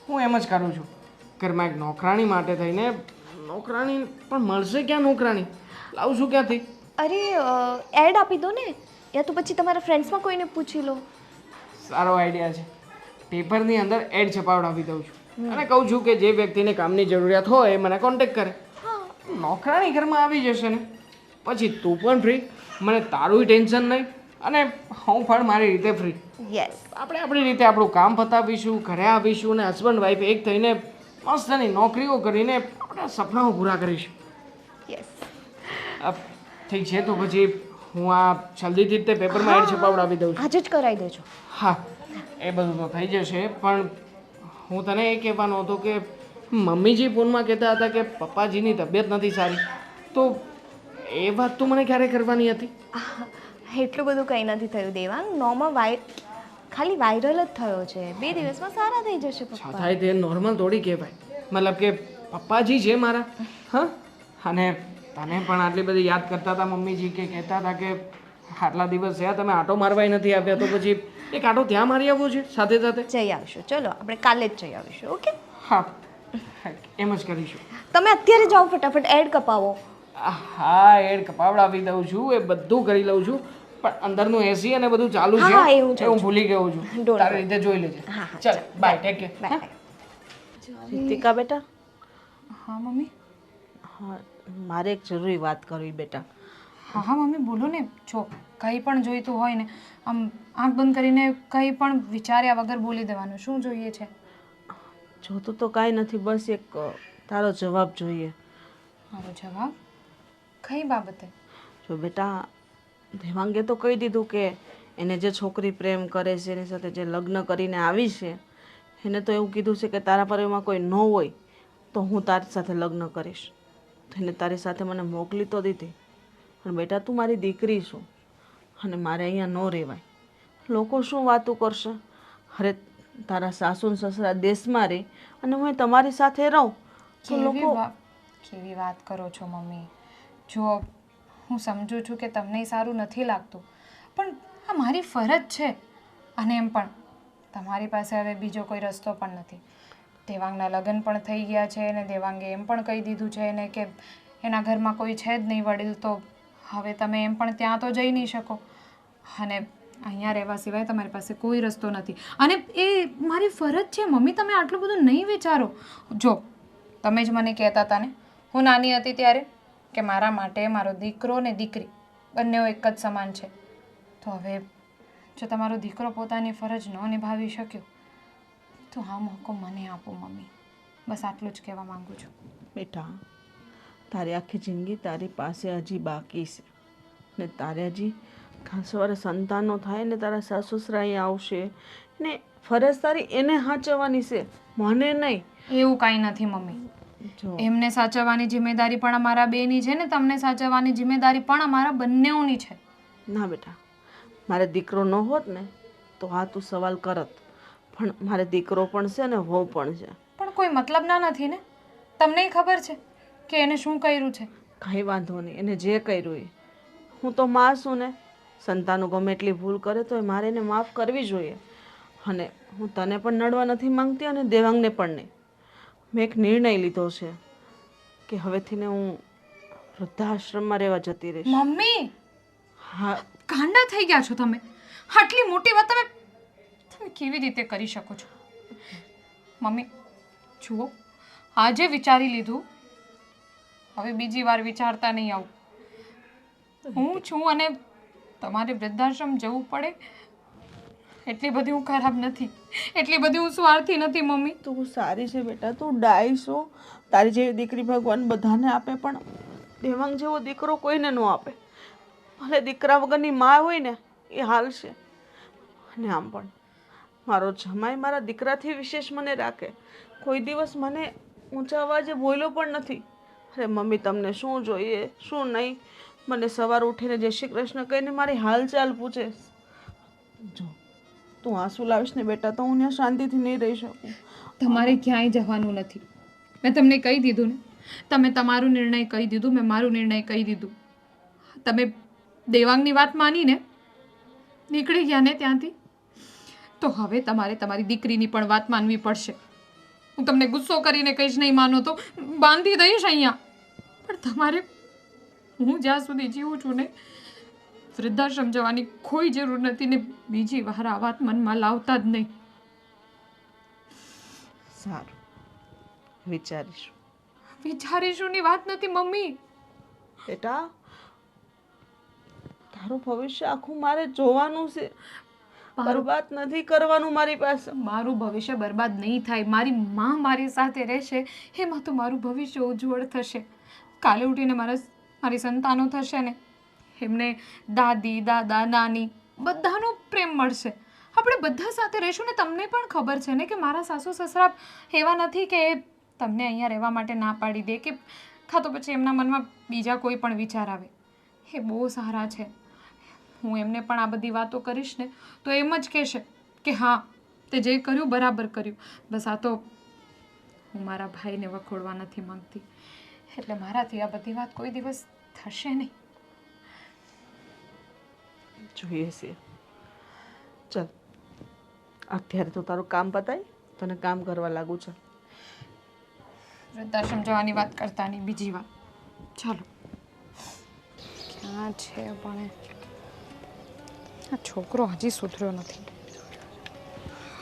હું એમ જ કરું છું. ઘરમાં એક નોકરાણી માટે થઈને નોકરાણી પણ મળશે ક્યાં? નોકરાણી લાવશું ક્યાંથી? અરે એડ આપી દો ને, યા તો પછી તમારા ફ્રેન્ડ્સમાં કોઈને પૂછી લો. સારો આઈડિયા છે. પેપરની અંદર એડ છપાવડાવી દઉં છું અને કહું છું કે જે વ્યક્તિને કામની જરૂરિયાત હોય એ મને કોન્ટેક્ટ કરે. નોકરાણી ઘરમાં આવી જશે ને પછી તું પણ ફ્રી, મને તારું ટેન્શન નહીં, અને હું પણ મારી રીતે ફ્રી. યસ. આપણે આપણી રીતે આપણું કામ પતાવીશું, ઘરે આવીશું અને હસબન્ડ વાઈફ એક થઈને મસ્તની નોકરીઓ કરીને આપણા સપનાઓ પૂરા કરીશું. યસ. ઠીક છે, તો પછી હું આ જલ્દીથી જ તે પેપરમાં એડ છપાવડાવી દઉં છું. આજે જ કરાવી દેજો. હા, એ બધું તો થઈ જશે. પણ હું તને એ કહેવાનો હતો કે મમ્મીજી ફોનમાં કહેતા હતા કે પપ્પાજીની તબિયત નથી સારી, તો એ વાત તું મને ક્યારે કરવાની હતી? એટલું બધું કંઈ નથી થયું દેવાંગ. નોર્મલ ખાલી વાયરલ જ થયો છે. 2 દિવસમાં સારા થઈ જશે પપ્પા. થાય તે નોર્મલ થોડી કહેવાય. મતલબ કે પપ્પાજી છે મારા. હા, અને તને પણ આટલી બધી યાદ કરતા હતા મમ્મીજી, કે કહેતા હતા કે આટલા દિવસ થયા તમે આટો મારવાય નથી આવ્યા, તો પછી એક આટો ત્યાં મારી આવવો છે સાથે સાથે. જઈ આવશું. ચલો આપણે કાલે જ જઈ આવીશું. ઓકે? હા, એમ જ કરીશું. તમે અત્યારે જાઓ, ફટાફટ એડ કપાવો. હા, એડ કપાવડાવી દઉં છું, એ બધું કરી લઉં છું, પણ અંદરનું એસી અને બધું ચાલુ છે હા, એ હું એ હું ભૂલી ગયો છું. Don't તારી રીતે જોઈ લેજે. હા, હા, ચાલ, bye, take care. Bye. Ritika બેટા, હા મમ્મી. હા મારે એક જરૂરી વાત કરવી બેટા. હા હા મમ્મી, બોલો ને. જો કંઈ પણ જોઈતું હોય ને આમ આંખ બંધ કરીને કંઈ પણ વિચાર્યા વગર બોલી દેવાનું. શું જોઈએ છે? જોતું તો કાંઈ નથી, બસ એક તારો જવાબ જોઈએ. મારો જવાબ? કઈ બાબતે? જો બેટા, દેવાંગે તો કહી દીધું કે એને જે છોકરી પ્રેમ કરે છે એની સાથે જે લગ્ન કરીને આવી છે, એને તો એવું કીધું છે કે તારા પર એમાં કોઈ ન હોય તો હું તારી સાથે લગ્ન કરીશ. તો એને તારી સાથે મને મોકલી તો દીધી, પણ બેટા તું મારી દીકરી છું અને મારે અહીંયા ન રહેવાય. લોકો શું વાતું કરશે? અરે તારા સાસુ ને સસરા દેશમાં રહે અને હું તમારી સાથે રહું તો લોકો કેવી વાત કરો છો મમ્મી? જો હું સમજુ છું કે તમને સારું નથી લાગતું, પણ આ મારી ફરજ છે. અને એમ પણ તમારી પાસે હવે બીજો કોઈ રસ્તો પણ નથી. દેવાંગના લગ્ન પણ થઈ ગયા છે અને દેવાંગે એમ પણ કહી દીધું છે ને કે એના ઘરમાં કોઈ છે જ નહીં વડીલ, તો હવે તમે એમ પણ ત્યાં તો જઈ નહીં શકો. અને અહીંયા રહેવા સિવાય તમારી પાસે કોઈ રસ્તો નથી. અને એ મારી ફરજ છે મમ્મી, તમે આટલું બધું નહીં વિચારો. જો તમે જ મને કહેતા હતા ને હું નાની હતી ત્યારે કે મારા માટે મારો દીકરો ને દીકરી બંને એક જ સમાન છે. તો હવે જો તમારો દીકરો પોતાની ફરજ ન નિભાવી શક્યો તો આ મોકો મને આપો મમ્મી. બસ આટલું જ કહેવા માંગુ છું. બેટા, તારી આખી જિંદગી તારી પાસે હજી બાકી છે ને તારે હજી કાલ સવારે સંતાનો થાય ને તારા સાસુ સસરા અહીંયા આવશે ને ફરજ તારી એને સાચવવાની છે, મને નહીં. એવું કાંઈ નથી મમ્મી. જો એમને સાચવવાની જિમ્મેદારી પણ અમારા બેની છે ને તમને સાચવવાની જિમ્મેદારી પણ અમારા બંનેઓની છે. ના બેટા, મારે દીકરો ન હોત ને તો હા તું સવાલ કરત, પણ મારે દીકરો પણ છે ને વહુ પણ છે. પણ કોઈ મતલબના નથી ને. તમને ખબર છે કે એને શું કર્યું છે? કંઈ વાંધો નહીં, એને જે કર્યું એ. હું તો માં છું ને, સંતાનો ગમે એટલી ભૂલ કરે તો મારે એને માફ કરવી જોઈએ. અને હું તને પણ નડવા નથી માંગતી અને દેવાંગને પણ નહીં. મેં એક નિર્ણય લીધો છે કે હવેથી ને હું વૃદ્ધાશ્રમમાં રહેવા જતી રહીશ. મમ્મી, હા, ગાંડા થઈ ગયા છો તમે. આટલી મોટી વાત તમે કેવી રીતે કરી શકો છો? મમ્મી જુઓ, આજે વિચારી લીધું, હવે બીજી વાર વિચારતા નહીં આવું. હું છું અને તમારે વૃદ્ધાશ્રમ જવું પડે એટલી બધી હું ખરાબ નથી, એટલી બધી હું સ્વાર્થી નથી મમ્મી. તું સારી છે બેટા, તું ડાય છો. તારી જેવી દીકરી ભગવાન બધાને આપે, પણ દેવાંગ જેવો દીકરો કોઈને ન આપે. ભલે દીકરા વગરની માં હોય ને એ હાલ છે. અને આમ પણ મારો જમાઈ મારા દીકરાથી વિશેષ મને રાખે. કોઈ દિવસ મને ઊંચા અવાજે બોલ્યો પણ નથી. અરે મમ્મી તમને શું જોઈએ શું નહીં, મને સવાર ઉઠીને જય શ્રી કૃષ્ણ કહીને મારી હાલચાલ પૂછે. જો તું આંસુ લાવીશ ને બેટા તો હું ત્યાં શાંતિથી નહીં રહી શકું. તમારે ક્યાંય જવાનું નથી. મેં તમને કહી દીધું ને, તમે તમારું નિર્ણય કહી દીધું, મેં મારું નિર્ણય કહી દીધું. તમે દેવાંગની વાત માનીને નીકળી ગયા ને ત્યાંથી, તો હવે તમારે તમારી દીકરીની પણ વાત માનવી પડશે. હું તમને ગુસ્સો કરીને કહીશ નહીં માનો તો બાંધી દઈશ અહીંયા, પણ તમારે હું જ્યાં સુધી જીવું છું ને વૃદ્ધાશ્રમ જવાની કોઈ જરૂર નથી ને બીજી વાર આ વાત મનમાં લાવતા જ નહીં. સારું, વિચારીશું. વિચારીશું ની વાત નથી મમ્મી. બેટા તારું ભવિષ્ય આખું મારે જોવાનું છે, બરબાદ નથી કરવાનું મારી પાસે. મારું ભવિષ્ય બરબાદ નહીં થાય. મારી માં મારી સાથે રહેશે એમાં તો મારું ભવિષ્ય ઉજ્જવળ થશે. કાલે ઉઠીને મારી સંતાનો થશે ને, એમને દાદી દાદા નાની બધાનો પ્રેમ મળશે. આપણે બધા સાથે રહીશું ને. તમને પણ ખબર છે ને કે મારા સાસુ સસરા એવા નથી કે તમને અહીંયા રહેવા માટે ના પાડી દે કે કાં તો પછી એમના મનમાં બીજા કોઈ પણ વિચાર આવે. એ બહુ સારા છે. હું એમને પણ આ બધી વાતો કરીશ ને તો એમ જ કહેશે કે હા તે જે કર્યું બરાબર કર્યું. બસ આ તો હું મારા ભાઈને વખોડવા નથી માંગતી, એટલે મારાથી આ બધી વાત કોઈ દિવસ થશે નહીં. જોઈએ છીએ. ચાલ અત્યારે તો તારું કામ પતાય, તને કામ કરવા લાગુ છે. વૃદ્ધાશ્રમ જવાની વાત કરતા નહીં, બીજી વાત. ચાલો. ક્યાં છે પણ આ છોકરો હજી સુધર્યો નથી.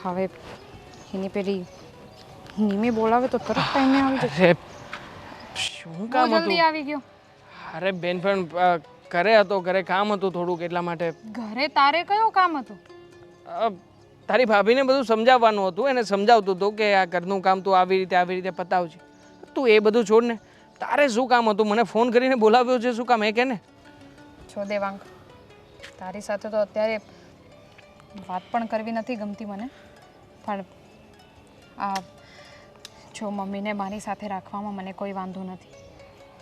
હવે એની પેલી નિમે બોલાવે તો તરત ટાઈમે આવી જશે. શું બહુ કામ જલ્દી હતું? આવી ગયો. અરે બેન પણ ઘરે હતો, ઘરે કામ હતું થોડુંક એટલા માટે. ઘરે તારે કયો કામ હતું? તારી ભાભીને બધું સમજાવવાનું હતું, એને સમજાવતું હતું કે આ ઘરનું કામ તું આવી રીતે પતાવજે. તું એ બધું છોડ ને, તારે શું કામ હતું? મને ફોન કરીને બોલાવ્યો છે શું કામ એ કે ને? છો દેવાંગ, તારી સાથે તો અત્યારે વાત પણ કરવી નથી ગમતી મને, પણ આ જો મમ્મીને મારી સાથે રાખવામાં મને કોઈ વાંધો નથી,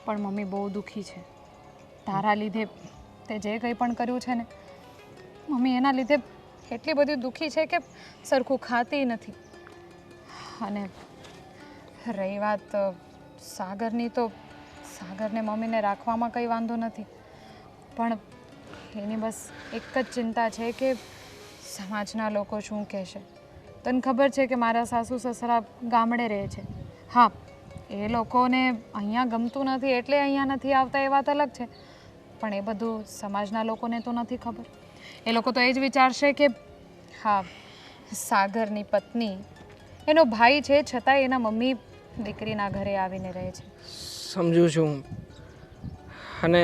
પણ મમ્મી બહુ દુઃખી છે તારા લીધે. તે જે કંઈ પણ કર્યું છે ને મમ્મી, એના લીધે એટલી બધી દુઃખી છે કે સરખું ખાતી નથી. અને રહી વાત સાગરની, તો સાગરને મમ્મીને રાખવામાં કંઈ વાંધો નથી, પણ એની બસ એક જ ચિંતા છે કે સમાજના લોકો શું કહેશે. તને ખબર છે કે મારા સાસુ સસરા ગામડે રહે છે. હા, એ લોકોને અહીંયા ગમતું નથી એટલે અહીંયા નથી આવતા એ વાત અલગ છે, પણ એ બધું સમાજના લોકોને તો નથી ખબર. એ લોકો તો એ જ વિચારશે કે હા, સાગરની પત્ની એનો ભાઈ છે છતાં એના મમ્મી દીકરીના ઘરે આવીને રહે છે. સમજુ છું અને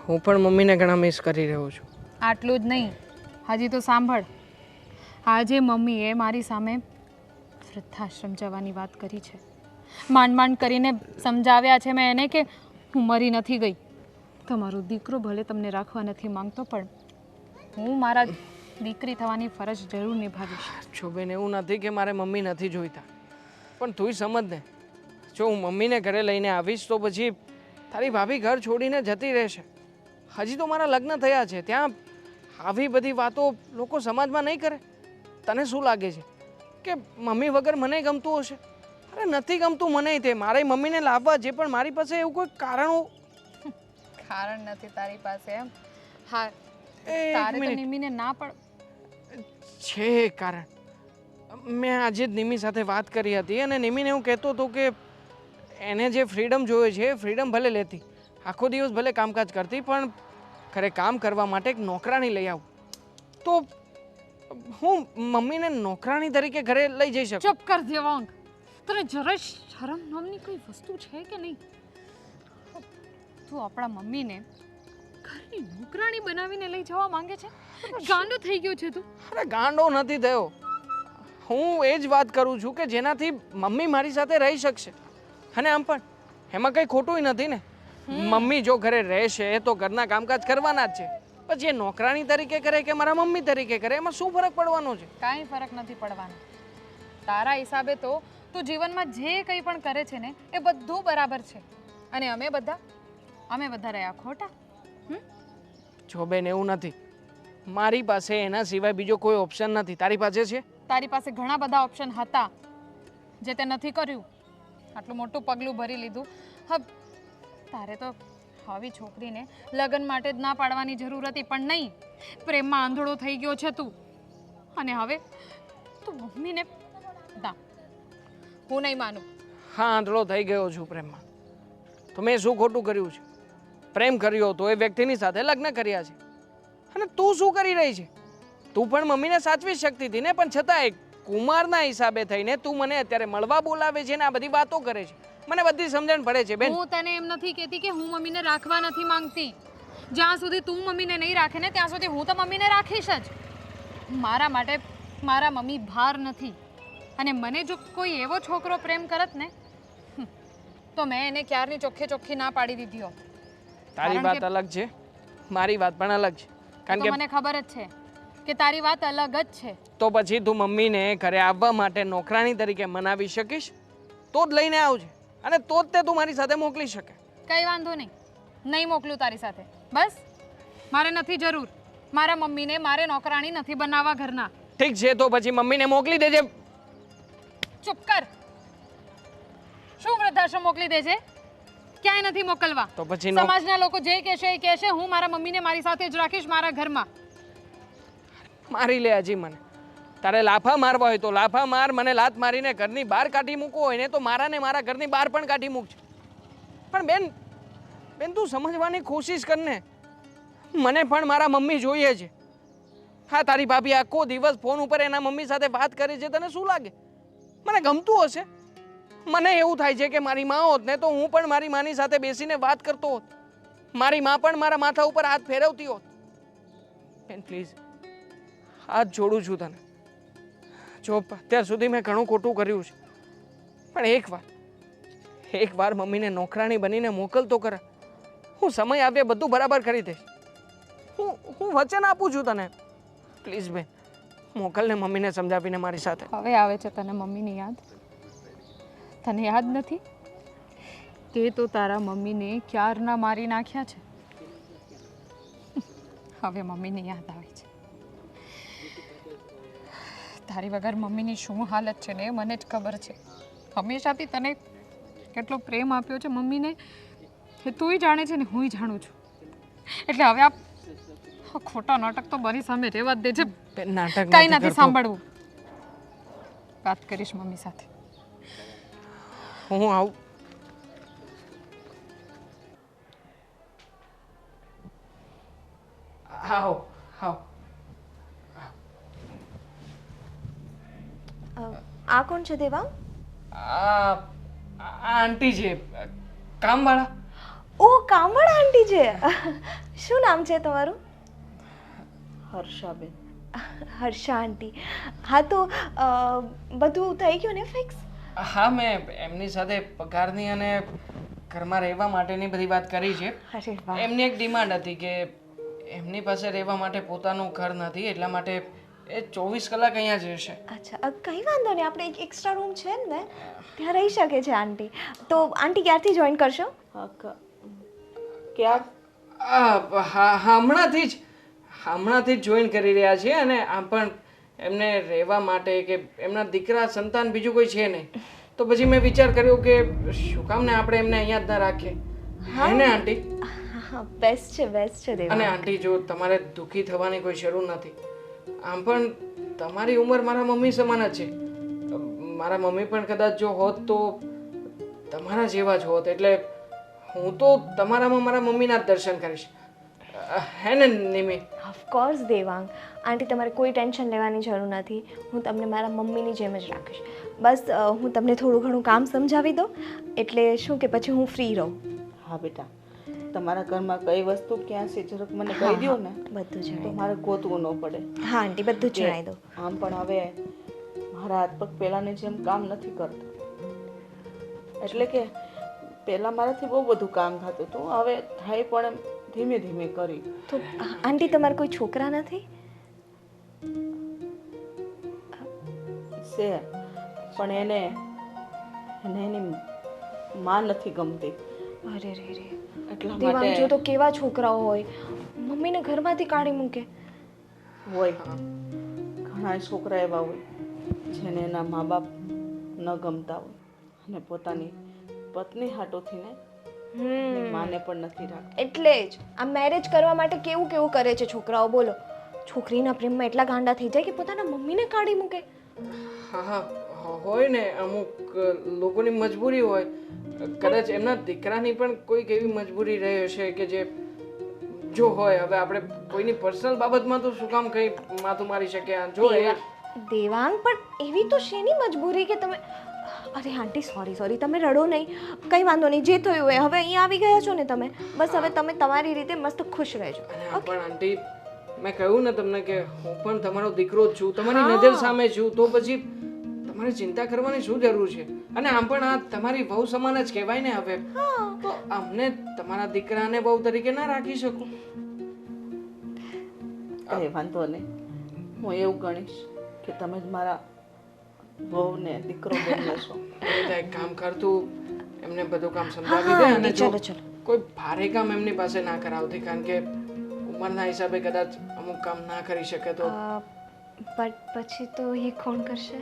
હું પણ મમ્મીને ઘણા મિસ કરી રહ્યો છું. આટલું જ નહીં, હજી તો સાંભળ. આજે મમ્મીએ મારી સામે વૃદ્ધાશ્રમ જવાની વાત કરી છે. માંડ માંડ કરીને સમજાવ્યા છે મેં એને કે હું મરી નથી ગઈ. તમારો દીકરો ભલે તમને રાખવા નથી માંગતો, પણ હું મારા દીકરી થવાની ફરજ જરૂર નિભાવીશ. જો બેન, એવું નથી કે મારે મમ્મી નથી જોઈતા, પણ તુંય સમજ ને, જો હું મમ્મીને ઘરે લઈને આવીશ તો પછી તારી ભાભી ઘર છોડીને જતી રહેશે. હજી તો મારા લગ્ન થયા છે, ત્યાં આવી બધી વાતો લોકો સમાજમાં નહીં કરે. તને શું લાગે છે કે મમ્મી વગર મને ગમતું હશે? અરે નથી ગમતું મને તે. મારે મમ્મીને લાવવા જે પણ મારી પાસે એવું કોઈ કારણ નથી તારી પાસે એમ? હા, એક તારે તો મિનિટ. નિમીને ના પણ છે એક કારણ. મેં આજે જ નિમી સાથે વાત કરી હતી અને નિમીને એવું કહેતો હતો કે એને જે ફ્રીડમ જોઈએ છે એ ફ્રીડમ ભલે લેતી, આખો દિવસ ભલે કામકાજ કરતી, પણ ઘરે કામ કરવા માટે એક નોકરાણી લઈ આવું તો હું મમ્મીને નોકરાણી તરીકે ઘરે લઈ જઈ શકું. ચૂપ કર દેવાંગ. તને જરાય શરમ નામની કોઈ વસ્તુ છે કે નહીં? તું આપણા મમ્મીને ઘરની નોકરાણી બનાવીને લઈ જવા માંગે છે? ગાંડો થઈ ગયો છે તું? અરે ગાંડો નથી થયો, હું એ જ વાત કરું છું કે જેનાથી મમ્મી મારી સાથે રહી શકશે. અને આમ પણ એમાં કંઈ ખોટું નથી ને. મમ્મી જો ઘરે રહેશે તો ઘરના કામકાજ કરવાના જ છે, પછી એ નોકરાણી તરીકે કરે કે મારા મમ્મી તરીકે કરે એમાં શું ફરક પડવાનો છે? કાંઈ ફરક નથી પડવાનો. તારા હિસાબે તો તું જીવનમાં જે કંઈ પણ કરે છે ને એ બધું બરાબર છે, અને અમે બધા રહ્યા ખોટા. જો બેન, એવું નથી. મારી પાસે એના સિવાય બીજો કોઈ ઓપ્શન નથી. તારી પાસે છે? તારી પાસે ઘણા બધા ઓપ્શન હતા જે તે નથી કર્યું. આટલું મોટું પગલું ભરી લીધું. હવે તારે તો આવી છોકરીને લગ્ન માટે જ ના પાડવાની જરૂર હતી, પણ નહીં. પ્રેમમાં આંધળો થઈ ગયો છે તું, અને હવે તું મમ્મીને ના, હું નહીં માનું. હા, આંધળો થઈ ગયો છું પ્રેમમાં. તો મેં શું ખોટું કર્યું છે? પ્રેમ કર્યો તો એ વ્યક્તિની સાથે લગ્ન કર્યા છે. અને તું શું કરી રહી છે? તું પણ મમ્મીને સાચવી શકતી હતી ને, પણ છતાંય કુમારના હિસાબે થઈને તું મને અત્યારે મળવા બોલાવે છે ને આ બધી વાતો કરે છે. મને બધી સમજણ પડે છે બેન. હું તને એમ નથી કહેતી કે હું મમ્મીને રાખવા નથી માંગતી. જ્યાં સુધી તું મમ્મીને નહીં રાખે ને ત્યાં સુધી હું તો મમ્મીને રાખીશ જ. મારા માટે મારા મમ્મી ભાર નથી, અને મને જો કોઈ એવો છોકરો પ્રેમ કરત ને તો મેં એને ક્યારની ચોખ્ખે ચોખ્ખી ના પાડી દીધી હોત. તારી વાત અલગ છે, મારી વાત પણ અલગ છે. કારણ તો કે મને ખબર જ છે કે તારી વાત અલગ જ છે. તો પછી તું મમ્મીને ઘરે આવવા માટે નોકરાણી તરીકે મનાવી શકીશ તો જ લઈને આવજે, અને તો જ તે તું મારી સાથે મોકલી શકે. કંઈ વાંધો નહીં, નહીં મોકલું તારી સાથે. બસ, મારે નથી જરૂર. મારા મમ્મીને મારે નોકરાણી નથી બનાવવા ઘરના. ઠીક છે, તો પછી મમ્મીને મોકલી દેજે. ચૂપ કર. શું વૃદ્ધાશ્રમ મોકલી દેજે? ક્યાંય નથી મોકલવા. તો પછી સમાજના લોકો જે કહેશે એ કહેશે. હું મારા મમ્મીને મારી સાથે જ રાખીશ મારા ઘરમાં. મારી લે હજી મને. તારે લાફા મારવા હોય તો લાફા માર, મને લાત મારીને ઘરની બહાર કાઢી મૂકવો હોય ને તો મારા ને મારા ઘરની બહાર પણ કાઢી મૂકજે. પણ બેન તું સમજવાની કોશિશ કર ને. મને પણ મારા મમ્મી જોઈએ છે. હા, તારી ભાભી આખો દિવસ ફોન ઉપર એના મમ્મી સાથે વાત કરે છે, તને શું લાગે મને ગમતું હશે? મને એવું થાય છે કે મારી માં હોત ને તો હું પણ મારી માની સાથે બેસીને વાત કરતો હોત. મારી માં પણ મારા માથા ઉપર હાથ ફેરવતી હોત. બેન પ્લીઝ, હાથ જોડું છું તને. જો અત્યાર સુધી મેં ઘણું ખોટું કર્યું છે, પણ એક વાર મમ્મીને નોકરાણી બનીને મોકલ તો કર. હું સમય આવ્યે બધું બરાબર કરી દઈશ. હું વચન આપું છું તને. પ્લીઝ બેન, મોકલ ને મમ્મીને સમજાવીને મારી સાથે. હવે આવે છે તને મમ્મીની યાદ? તને યાદ નથી તે તો તારા મમ્મીને ક્યારના મારી નાખ્યા છે. હવે મમ્મીને યાદ આવે છે. તારી વગર મમ્મીની શું હાલત છે ને એ મને જ ખબર છે. હંમેશાથી તને કેટલો પ્રેમ આપ્યો છે મમ્મીને એ તુંય જાણે છે ને હુંય જાણું છું. એટલે હવે આ ખોટા નાટક તો મારી સામે રહેવા જ દે છે. નાટક કંઈ નથી સાંભળવું. વાત કરીશ મમ્મી સાથે. હું આવું. આવો આવો. આ કોણ છે દેવાંગ? આ આંટી છે કામવાળા. ઓ કામવાળા આંટી છે. શું નામ છે તમારું? હર્ષાબેન. હર્ષા આંટી. હા તો બધું થઈ ગયું ને ફિક્સ? હા મેં એમની સાથે પગારની અને ઘરમાં રહેવા માટેની બધી વાત કરી છે. અરે વાહ. એમની એક ડિમાન્ડ હતી કે એમની પાસે રહેવા માટે પોતાનું ઘર નથી, એટલા માટે એ 24 કલાક અહીંયા જ રહેશે. અચ્છા કંઈ વાંધો નહીં, આપણે એક એક્સ્ટ્રા રૂમ છે ને ત્યાં રહી શકે છે આંટી. તો આંટી ક્યારથી જોઈન કરશો? ક્યાં? હમણાંથી જ જોઈન કરી રહ્યા છીએ. અને આમ પણ એમને રહેવા માટે કે એમના દીકરા સંતાન બીજું કોઈ છે નહીં, તો પછી મેં વિચાર કર્યો કે શું કામ ને આપણે એમને અહીંયા જ ના રાખીએ. હા ને આંટી? હા બેસ્ટ છે દેવા. અને આંટી જો તમારે દુઃખી થવાની કોઈ જરૂર નથી. આમ પણ તમારી ઉંમર મારા મમ્મી સમાન જ છે. મારા મમ્મી પણ કદાચ જો હોત તો તમારા જેવા જ હોત. એટલે હું તો તમારામાં મારા મમ્મીના જ દર્શન કરીશ. હે ને નિમી? ઓફકોર્સ દેવાંગ. આંટી તમારે કોઈ ટેન્શન લેવાની જરૂર નથી. હું તમને મારા મમ્મીની જેમ જ રાખીશ. બસ હું તમને થોડું ઘણું કામ સમજાવી દઉં એટલે શું કે પછી હું ફ્રી રહું. હા બેટા, તમારા ઘરમાં કઈ વસ્તુ ક્યાં છે જરાક મને કહી દો ને, બધું તો જણાવી મારે ગોતવું ન પડે. હા આંટી બધું જ જણાવી દઉં. આમ પણ હવે મારા હાથ પગ પહેલાંની જેમ કામ નથી કરતા. એટલે કે પહેલાં મારાથી બહુ બધું કામ થતું હતું, હવે થાય પણ એમ ધીમે ધીમે કરી. તો આંટી તમારે કોઈ છોકરા નથી? છે પણ એની માં નથી ગમતી. અરે રે રે. એટલા દેવાંગ માટે જો તો કેવા છોકરાઓ હોય, મમ્મીને ઘરમાંથી કાઢી મૂકે. હોય ઘણા છોકરા એવા હોય જેને એના મા બાપ ન ગમતા હોય અને પોતાની પત્ની હાટોથી ને એની માને પણ નથી રાખતા. એટલે જ આ મેરેજ કરવા માટે કેવું કેવું કરે છે છોકરાઓ. બોલો, છોકરીના પ્રેમમાં એટલા ગાંડા થઈ જાય કે પોતાના મમ્મીને કાઢી મૂકે. હા હોય ને, અમુક લોકોની મજબૂરી હોય. કદાચ એમના દીકરાની પણ કોઈક એવી મજબૂરી રહી હશે કે જે જો હોય. હવે આપણે કોઈની પર્સનલ બાબતમાં તો શું કામ કઈ માથું મારી શકે. જો એ દેવાંગ પણ એવી તો શેની મજબૂરી કે તમે... અરે આંટી સોરી તમે રડો નહીં, કંઈ વાંધો નહીં. જે થયું હોય હવે અહીંયા આવી ગયા છો ને તમે, બસ હવે તમે તમારી રીતે મસ્ત ખુશ રહેજો. અને પણ આંટી મેં કહ્યું ને તમને કે હું પણ તમારો દીકરો જ છું, તમારી નજર સામે છું, તો પછી તમારે ચિંતા કરવાની શું જરૂર છે? અને આમ પણ આ તમારી વહુ સમાન જ કહેવાય ને. હવે તો અમને તમારા દીકરાને વહુ તરીકે ના રાખી શકું? કઈ વાંધો નહીં, હું એવું ગણીશ કે તમે જ મારા વહુ ને દીકરો બન્યો છો. એક કામ કર, તું એમને બધું કામ સમજાવી દે. અને જો ચલો કોઈ ભારે કામ એમની પાસે ના કરાવતી, કારણ કે ઉંમરના હિસાબે કદાચ અમુક કામ ના કરી શકે તો પછી તો એ કોણ કરશે?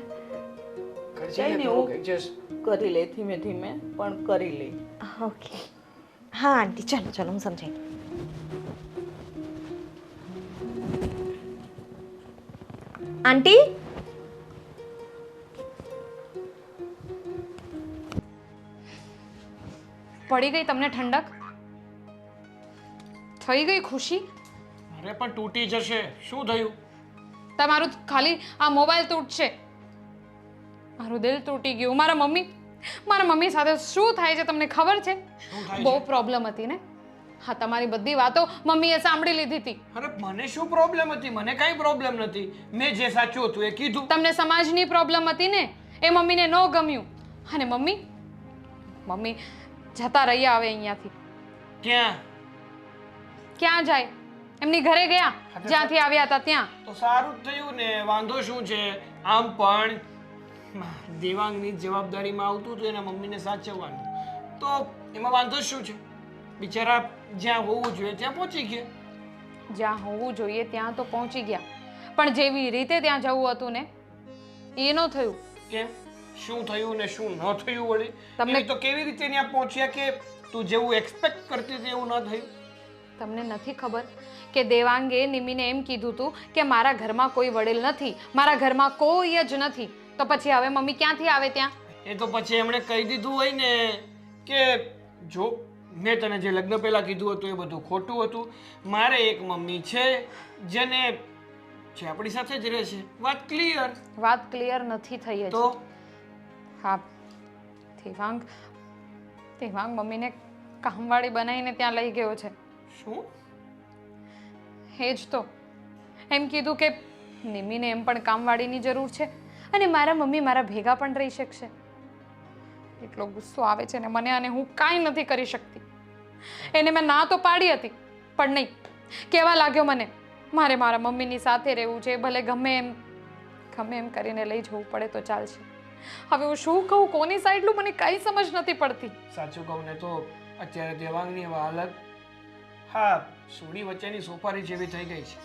કરજે ને થોડુંક એડજસ્ટ. કરી લે ધીમે ધીમે પણ કરી લે. ઓકે હા આંટી ચલો હું સમજાઈ દઉં. આંટી પડી ગઈ તમને ઠંડક? થઈ ગઈ ખુશી? અરે પણ તૂટી જશે. શું થયું? તમારું ખાલી આ મોબાઈલ તૂટશે. મારું દિલ તૂટી ગયું. મારા મમ્મી સાથે શું થાય છે તમને ખબર છે? બહુ પ્રોબ્લેમ હતી ને. હા તમારી બધી વાતો મમ્મીએ સાંભળી લીધી હતી. અરે મને શું પ્રોબ્લેમ હતી? મને કાંઈ પ્રોબ્લેમ નથી. મેં જે સાચું હતું એ કીધું. તમને સમાજની પ્રોબ્લેમ હતી ને, એ મમ્મીને ન ગમ્યું. અને મમ્મી જતા રહ્યા હવે અહીંયાથી. ક્યાં જાય? એમની ઘરે ગયા જ્યાંથી આવ્યા હતા ત્યાં. તો સારું જ થયું ને. વાંધો શું છે? આમ પણ દેવાંગની જવાબદારીમાં આવતું હતું એના મમ્મીને સાચવવાનું, તો એમાં વાંધો શું છે? બિચારા જ્યાં હોવું જોઈએ ત્યાં પહોંચી ગયા. જ્યાં હોવું જોઈએ ત્યાં તો પહોંચી ગયા, પણ જેવી રીતે ત્યાં જવું હતું ને એ ન થયું. કેમ શું થયું ને શું ન થયું વળી તમને- એ તો કેવી રીતે ત્યાં પહોંચ્યા કે તું જેવું એક્સપેક્ટ કરતી હતી એવું ન થયું? તમને નથી ખબર કે દેવાંગે નિમીને એમ કીધું હતું કે મારા ઘરમાં કોઈ વડીલ નથી, મારા ઘરમાં કોઈ જ નથી. તો પછી હવે મમ્મી ક્યાંથી આવે ત્યાં? એ તો પછી એમણે કહી દીધું હોય ને કે જો મેં તને જે લગ્ન પહેલા કીધું હતું એ બધું ખોટું હતું. મારે એક મમ્મી છે જે આપણી સાથે જ રહે છે. વાત ક્લિયર. વાત ક્લિયર નથી થઈ હજી. તો હા, દેવાંગ મમ્મીને કામવાળી બનાવીને ત્યાં લઈ ગયો છે. શું? એ જ તો એમ કીધું કે નિમીને એમ પણ કામવાળીની જરૂર છે અને મારા મમ્મી મારા ભેગા પણ રહી શકશે. એટલો ગુસ્સો આવે છે ને મને, અને હું કાંઈ નથી કરી શકતી. એને મેં ના તો પાડી હતી પણ નહીં, કહેવા લાગ્યો મને મારે મારા મમ્મીની સાથે રહેવું છે, ભલે ગમે એમ કરીને લઈ જવું પડે તો ચાલશે. હવે હું શું કહું, કોની સાઈડ લઉં, મને કંઈ સમજ નથી પડતી. સાચું કહું ને તો અત્યારે દેવાંગની હાલત હા સોડી વચ્ચેની સોપારી જેવી થઈ ગઈ છે.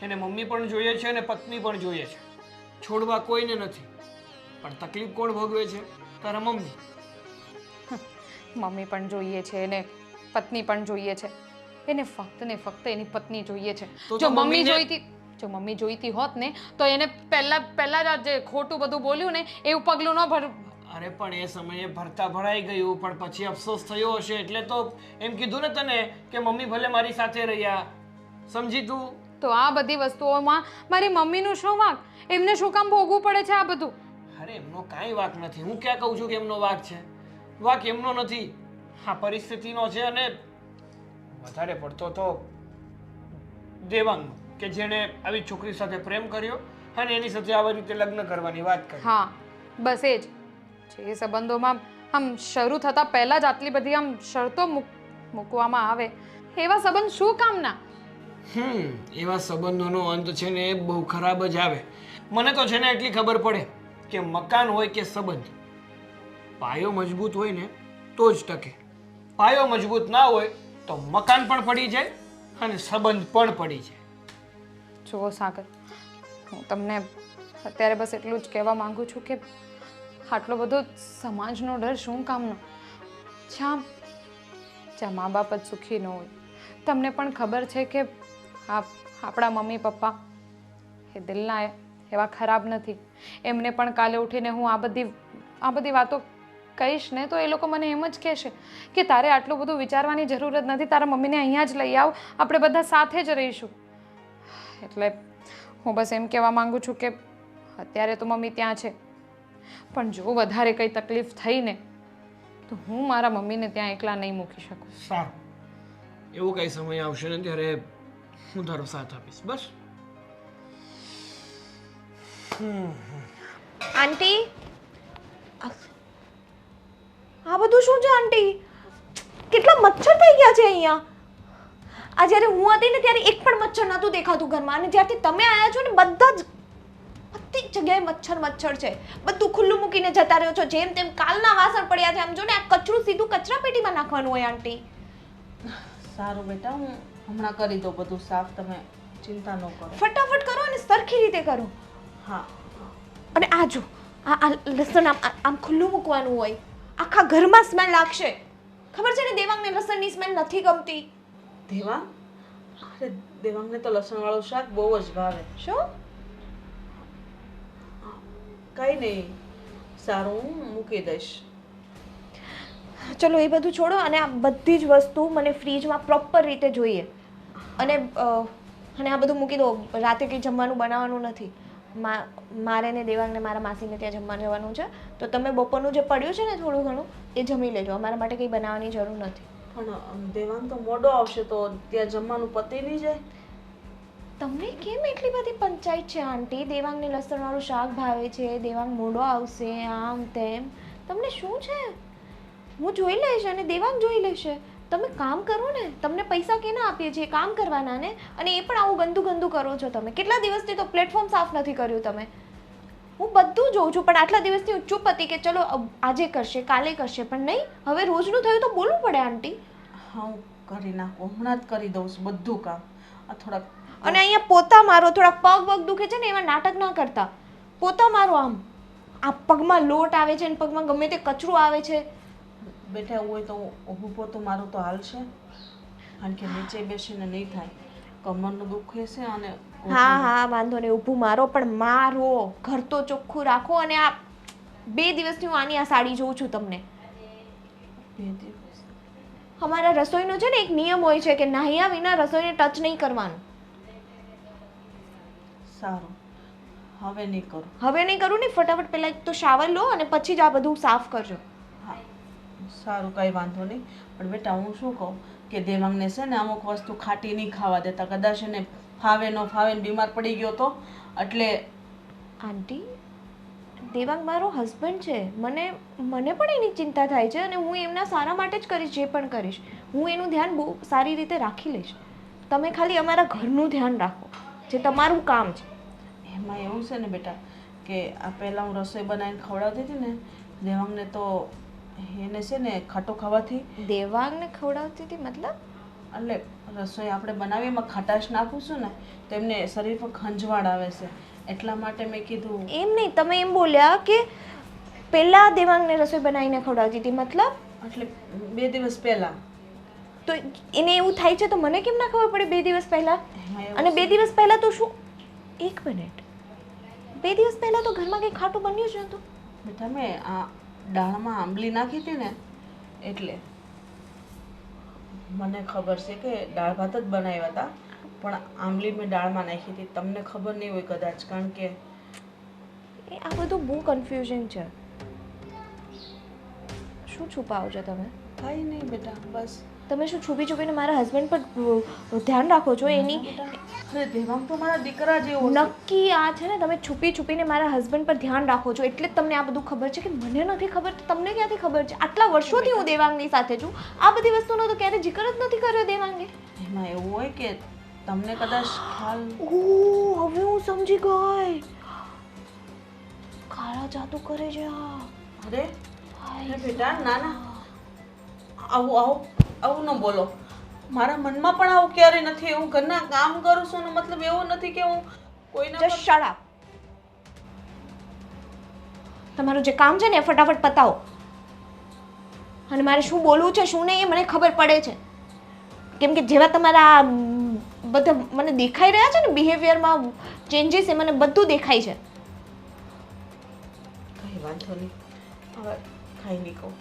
એને મમ્મી પણ જોઈએ છે અને પત્ની પણ જોઈએ છે. છોડવા કોઈને નથી. પણ તકલીફ કોણ ભોગવે છે? તારા મમ્મી. મમ્મી પણ જોઈએ છે એને પત્ની પણ જોઈએ છે. એને ફક્ત ને ફક્ત એની પત્ની જોઈએ છે. તો જો મમ્મીને- મમ્મી જોઈતી હોત ને તો એને પહેલા જ આ જે ખોટું બધું બોલ્યું ને એવું પગલું ન ભર. અરે પણ એ સમયે ભરતા ભરાઈ ગયું પણ પછી અફસોસ થયો હશે એટલે તો એમ કીધું ને તને કે મમ્મી ભલે મારી સાથે રહ્યા. સમજી તું? તો આ બધી વસ્તુઓમાં મારી મમ્મીનું શું વાંક? એમને શું કામ ભોગવું પડે છે આ બધું? અરે એમનો કાંઈ વાંક નથી. હું ક્યાં કહું છું કે એમનો વાંક છે? વાંક એમનો નથી, હા પરિસ્થિતિનો છે. અને વધારે પડતો તો દેવાંગનો કે જેણે આવી છોકરી સાથે પ્રેમ કર્યો અને એની સાથે આવી રીતે લગ્ન કરવાની વાત કરી. હા બસ એ જ. જે સંબંધોમાં આમ શરૂ થતા પહેલા જ આટલી બધી આમ શરતો મૂકવામાં આવે એવા સંબંધ શું કામના? એવા સંબંધોનો અંત છે ને એ બહુ ખરાબ જ આવે. મને તો છે ને એટલી ખબર પડે કે મકાન હોય કે સંબંધ, પાયો મજબૂત હોય ને તો જ ટકે. પાયો મજબૂત ના હોય તો મકાન પણ પડી જાય અને સંબંધ પણ પડી જાય. જુઓ સાગર, હું તમને અત્યારે બસ એટલું જ કહેવા માંગુ છું કે આટલો બધો સમાજનો ડર શું કામનો? જ્યાં મા બાપ જ સુખી ન હોય. તમને પણ ખબર છે કે આપણા મમ્મી પપ્પા એ દિલના એવા ખરાબ નથી. એમને પણ કાલે ઉઠીને હું આ બધી વાતો કહીશ ને તો એ લોકો મને એમ જ કહેશે કે તારે આટલું બધું વિચારવાની જરૂર જ નથી, તારા મમ્મીને અહીંયા જ લઈ આવ, આપણે બધા સાથે જ રહીશું. એટલે હું બસ એમ કહેવા માંગુ છું કે અત્યારે તો મમ્મી ત્યાં છે, પણ જો વધારે કંઈ તકલીફ થઈ ને તો હું મારા મમ્મીને ત્યાં એકલા નહીં મૂકી શકું. સારું, એવો કઈ સમય આવશે ને ત્યારે હું તારો સાથ આપીશ. બસ. આંટી, આ બધું શું છે આંટી? કેટલા મચ્છર થઈ ગયા છે અહીંયા. આ જ્યારે હું હતી ને ત્યારે એક પણ મચ્છર નહોતું દેખાતું ઘરમાં, અને જ્યારથી તમે આવ્યા છો ને બધી જગ્યાએ મચ્છર છે. બધું ખુલ્લું મૂકીને જતા રહ્યો છો, જેમ તેમ કાલના વાસણ પડ્યા છે. આમ જો ને આ કચરું સીધું કચરા પેટીમાં નાખવાનું હોય આંટી. સારું બેટા, હું હમણાં કરી દઉં બધું સાફ, તમે ચિંતા ન કરો. ફટાફટ કરો અને સરખી રીતે કરો. હા. અને આ જો આ લસણ આમ ખુલ્લું મૂકવાનું હોય, આખા ઘરમાં સ્મેલ લાગશે. ખબર છે ને દેવાંગને લસણની સ્મેલ નથી ગમતી. દેવાંગ? અરે દેવાંગને તો લસણવાળું શાક બહુ જ ભાવે. શું? કઈ નહીં, સારું હું મૂકી દઈશ. ચલો એ બધું છોડો, અને આ બધી જ વસ્તુ મને ફ્રીજમાં પ્રોપર રીતે જોઈએ. અને આ બધું મૂકી દો. રાતે કંઈ જમવાનું બનાવવાનું નથી. મારે ને દેવાંગને મારા માસીને ત્યાં જમવા જવાનું છે, તો તમે બપોરનું જે પડ્યું છે ને થોડું ઘણું એ જમી લેજો. અમારા માટે કંઈ બનાવવાની જરૂર નથી. પણ દેવાંગ તો મોડો આવશે તો ત્યાં જમવાનું પતી નહીં જાય. તમને કેમ એટલી બધી પંચાયત છે આંટી? દેવાંગને લસણવાળું શાક ભાવે છે, દેવાંગ મોડો આવશે, આમ તેમ. તમને શું છે? હું જોઈ લઈશ અને દેવાંગ જોઈ લેશે. તમે કામ કરો ને, તમને પૈસા કેના આપીએ છીએ? કામ કરવાના ને. અને એ પણ આવું ગંદુ કરો છો તમે. કેટલા દિવસથી તો પ્લેટફોર્મ સાફ નથી કર્યું તમે. હું બધું જોઉં છું, પણ આટલા દિવસથી હું ચૂપ હતી કે ચલો આજે કરશે, કાલે કરશે, પણ નહીં. હવે રોજનું થયું તો બોલવું પડે આંટી. હા, હું કરી નાખું, હમણાં જ કરી દઉં છું બધું કામ. આ થોડાક અને અહીંયા પોતા મારો, થોડા પગ દુખે છે ને એવા નાટક ના કરતા. પોતા મારો આમ આ પગમાં લોટ આવે છે અને પગમાં ગમે તે કચરું આવે છે. બેટા એવું હોય તો ઊભું પોતું મારું તો હાલશે, કારણ કે નીચે બેસીને નહીં થાય, કમરનું દુઃખ છે અને હા હા વાંધો નહીં, ઊભું મારો, પણ મારો ઘર તો ચોખ્ખું રાખો. અને આ 2 દિવસથી હું આની આ સાડી જોઉં છું તમને. 2 દિવસ અમારા રસોઈનો છે ને એક નિયમ હોય છે કે નાહ્યા વિના રસોઈને ટચ નહીં કરવાનું. સારું, હવે નહીં કરું. હવે નહીં કરું ને, ફટાફટ પહેલાં એક તો શાવર લો અને પછી જ આ બધું સાફ કરજો. હા સારું, કંઈ વાંધો નહીં. પણ બેટા હું શું કહું કે દેવાંગને છે ને અમુક વસ્તુ ખાટી નહીં ખાવા દેતા, કદાચ એને ફાવે ન ફાવે ને બીમાર પડી ગયો તો એટલે. આંટી, દેવાંગ મારો હસબન્ડ છે, મને પણ એની ચિંતા થાય છે અને હું એમના સારા માટે જ કરીશ જે પણ કરીશ. હું એનું ધ્યાન બહુ સારી રીતે રાખી લઈશ. તમે ખાલી અમારા ઘરનું ધ્યાન રાખો, જે તમારું કામ છે. એમાં એવું છે ને બેટા કે આ પહેલાં હું રસોઈ બનાવીને ખવડાવતી હતી ને દેવાંગને, તો એને છે ને ખાટો ખાવાથી, દેવાંગને ખવડાવતી હતી મતલબ? એટલે રસોઈ આપણે બનાવી એમાં ખટાશ નાખું છું ને તો એમને શરીર પર ખંજવાળ આવે છે, એટલા માટે મેં કીધું. એમ નહીં, તમે એમ બોલ્યા કે પહેલાં દેવાંગને રસોઈ બનાવીને ખવડાવતી હતી મતલબ? એટલે 2 દિવસ પહેલાં. તો એને એવું થાય છે તો મને કેમ ના ખબર પડે 2 દિવસ પહેલાં? એમાં એવું અને 2 દિવસ પહેલાં તો શું? 1 મિનિટ, 2 દિવસ પહેલાં તો ઘરમાં કંઈ ખાટું બન્યું જ નહોતું. બેટા મેં આ દાળમાં આંબલી નાખી હતી ને એટલે મને ખબર છે કે દાળ ભાત જ બનાવ્યા હતા, પણ આંબલી મેં દાળમાં નાખી હતી. તમને ખબર નહીં હોય કદાચ, કારણ કે આ બધું બહુ કન્ફ્યુઝન છે. શું છુપાવો છો તમે? કાંઈ નહીં બેટા, બસ. તમે શું છુપી છુપીને મારા હસબન્ડ પર ધ્યાન રાખો છો એની? અરે દેવાંગ તો મારા દીકરા જેવો છે. નક્કી આ છે ને, તમે છુપી છુપીને મારા હસબન્ડ પર ધ્યાન રાખો છો, એટલે જ તમને આ બધું ખબર છે. કે મને નથી ખબર તો તમને ક્યાંથી ખબર છે? આટલા વર્ષોથી હું દેવાંગની સાથે છું, આ બધી વસ્તુનો તો ક્યારે જિકર જ નથી કર્યો દેવાંગે. એમાં એવું હોય કે તમને કદાચ ખ્યાલ. ઓહ, હવે હું સમજી ગઈ. કાળા જાદુ કરે છે આ. અરે અરે બેટા, ના ના, આવું ન બોલો. મારા મનમાં પણ આવું ક્યારે નથી. હું ઘરના કામ કરું છું ને, મતલબ એવું નથી કે હું કોઈના જસ્ટ શટ અપ. તમારું જે કામ છે ને એ ફટાફટ પતાવો. અને મારે શું બોલવું છે શું નહીં એ મને ખબર પડે છે. કેમ કે જેવા તમારા બધા મને દેખાઈ રહ્યા છે ને બિહેવિયરમાં ચેન્જીસ, એ મને બધું દેખાય છે. કંઈ વાંધો નહીં, હવે ખાઈ નહીં કહું.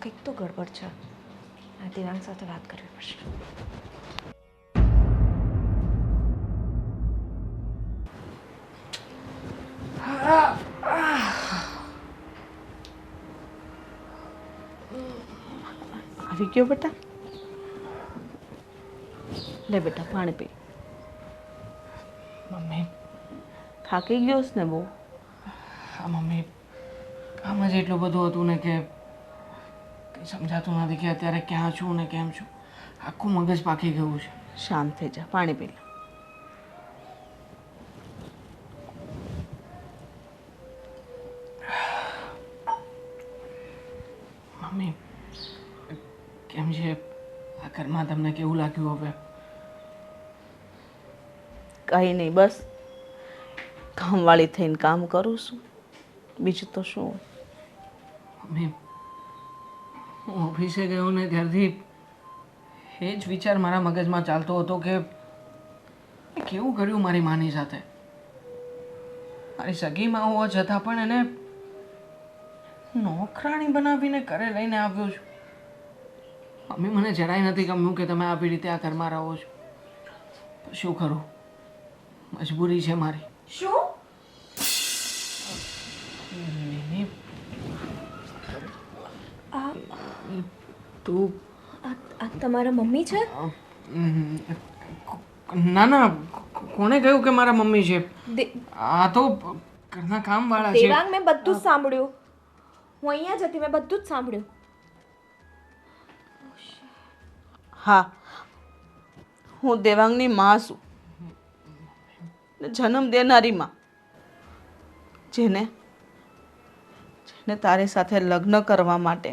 કંઈક તો ગડબડ છે. આ દેવાંગ સાથે વાત કરવી પડશે. આવી ગયો બેટા? લે બેટા પાણી પી. મમ્મી, થાકી ગયો છે ને બહુ? હા મમ્મી, કામ જ એટલું બધું હતું ને કે કંઈ સમજાતું નથી કે અત્યારે ક્યાં છું ને કેમ છું. આખું મગજ પાકી ગયું છે. શાંત થઈ જા, પાણી પી લે. મમ્મી, કેમ છે આ ઘરમાં? તમને કેવું લાગ્યું હવે? કંઈ નહીં, બસ કામવાળી થઈને કામ કરું છું, બીજું તો શું હોય. મમ્મી, હું ઓફિસે ગયો ને ત્યારથી એ જ વિચાર મારા મગજમાં ચાલતો હતો કે મેં કેવું કર્યું મારી માની સાથે. મારી સગીમાં હોવા છતાં પણ એને નોકરાણી બનાવીને ઘરે લઈને આવ્યો છું. મમ્મી, મને જરાય નથી ગમ્યું કે તમે આવી રીતે આ ઘરમાં રહો છો. શું કરું, મજબૂરી છે મારી. શું? મિની, આ તું આ તમારા મમ્મી છે? ના ના, કોણે કહ્યું કે મારા મમ્મી છે? આ તો ઘરના કામવાળા છે. દેવાંગ, મેં બધું જ સાંભળ્યું. હું અહીંયા જ હતી, મેં બધું જ સાંભળ્યું. હા, હું દેવાંગની માં છું, જન્મ દેનારી માં, જેને તારી સાથે લગ્ન કરવા માટે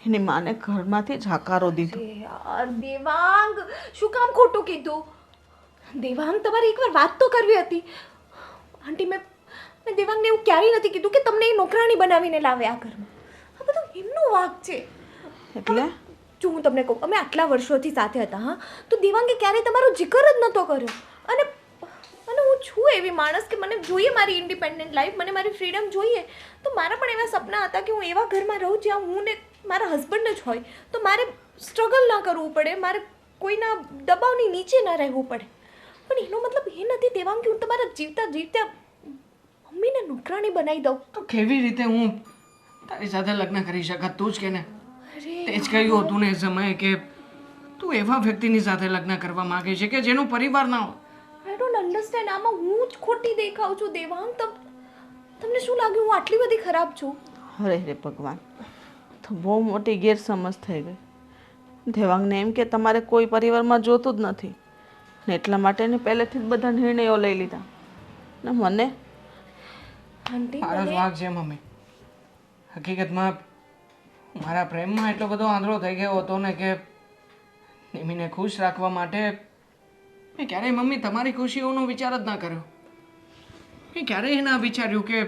એની માને ઘરમાંથી જાકારો દીધો. અરે યાર દેવાંગ, શું કામ ખોટું કીધું? દેવાંગ, તમારે એકવાર વાત તો કરવી હતી. આંટી, મેં દેવાંગને એવું ક્યારેય નથી કીધું કે તમને એ નોકરાણી બનાવીને લાવે આ ઘરમાં. આ બધું એમનો વાંક છે. એટલે જો હું તમને કહું, અમે આટલા વર્ષોથી સાથે હતા, હા, તો દેવાંગે ક્યારેય તમારો જિકર જ નહોતો કર્યો. અને હું છું એવી માણસ કે મને જોઈએ મારી ઇન્ડિપેન્ડન્ટ લાઈફ, મને મારી ફ્રીડમ જોઈએ. તો મારા પણ એવા સપના હતા કે હું એવા ઘરમાં રહું જ્યાં હું ને મારા હસબન્ડ જ હોય, તો મારે સ્ટ્રગલ ના કરવું પડે, મારે કોઈના દબાવની નીચે ના રહેવું પડે. પણ એનો મતલબ એ નથી દેવાંગ કે હું તમારા જીવતા જીવતા મમ્મીને નોકરાણી બનાવી દઉં. તો કેવી રીતે હું તારી સાથે લગ્ન કરી શકત? તું જ કે ને, અરે તે જ કહ્યું હતું ને એ સમયે કે તું એવા વ્યક્તિની સાથે લગ્ન કરવા માંગે છે કે જેનો પરિવાર ના હોય. I don't understand. આમાં હું જ ખોટી દેખાઉં છું દેવાંગ? તમને શું લાગ્યું હું આટલી બધી ખરાબ છું? અરે રે ભગવાન, તો બહુ મોટી ગેરસમજ થઈ ગઈ. દેવાંગને એમ કે તમારે કોઈ પરિવારમાં જોતું જ નથી ને એટલા માટે એને પહેલેથી જ બધા નિર્ણયો લઈ લીધા. ને મને આંટી, મારો જ વાંક છે મમ્મી. હકીકતમાં મારા પ્રેમમાં એટલો બધો આંધળો થઈ ગયો હતો ને કે નિમીને ખુશ રાખવા માટે મેં ક્યારેય મમ્મી તમારી ખુશીઓનો વિચાર જ ના કર્યો. મેં ક્યારેય ના વિચાર્યું કે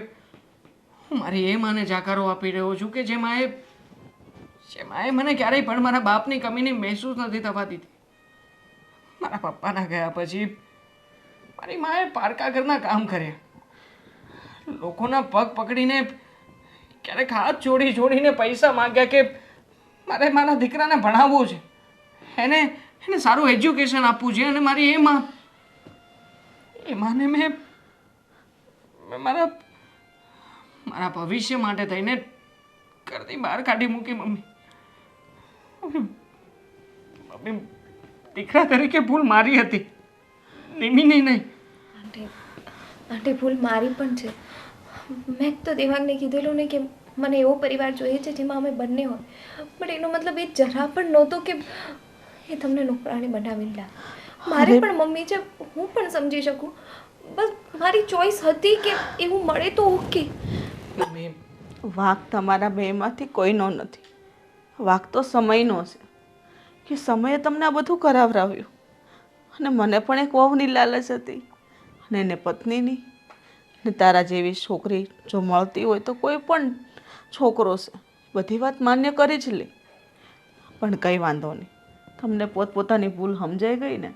હું મારી એ માને જાકારો આપી રહ્યો છું કે જેમાં એ મને ક્યારેય પણ મારા બાપની કમીની મહેસૂસ નથી થવા દીધી. મારા પપ્પાના ગયા પછી મારી માએ પારકા ઘરના કામ કર્યા, લોકોના પગ પકડીને ક્યારેક હાથ જોડીને પૈસા માંગ્યા કે મારે મારા દીકરાને ભણાવવું છે, એને સારું એજ્યુકેશન આપવું છે. અને મારી એ માને મેં મારા ભવિષ્ય માટે થઈને ઘરથી બહાર કાઢી મૂકી મમ્મી. મમ્મી, દીકરા તરીકે ભૂલ મારી હતી, નિમીની નહીં. આંટી, ભૂલ મારી પણ છે. મેં તો દેવાંગને કીધેલું ને કે મને એવો પરિવાર જોઈએ છે જેમાં અમે બંને હોય, પણ એનો મતલબ એ જરા પણ નહોતો કે એ તમને નોકરાણી બનાવીને લાવે. મારી પણ મમ્મી છે, હું પણ સમજી શકું. બસ મારી ચોઈસ હતી કે એવું મળે તો ઓકે. મમ્મી, વાંક તમારા બેમાંથી કોઈનો નથી. વાંક તો સમયનો છે કે સમયે તમને આ બધું કરાવરાવ્યું. અને મને પણ એક વહુની લાલચ હતી અને એને પત્નીની. ને તારા જેવી છોકરી જો મળતી હોય તો કોઈ પણ છોકરો છે બધી વાત માન્ય કરી જ લે. પણ કંઈ વાંધો નહીં, તમને પોતપોતાની ભૂલ સમજાઈ ગઈ ને,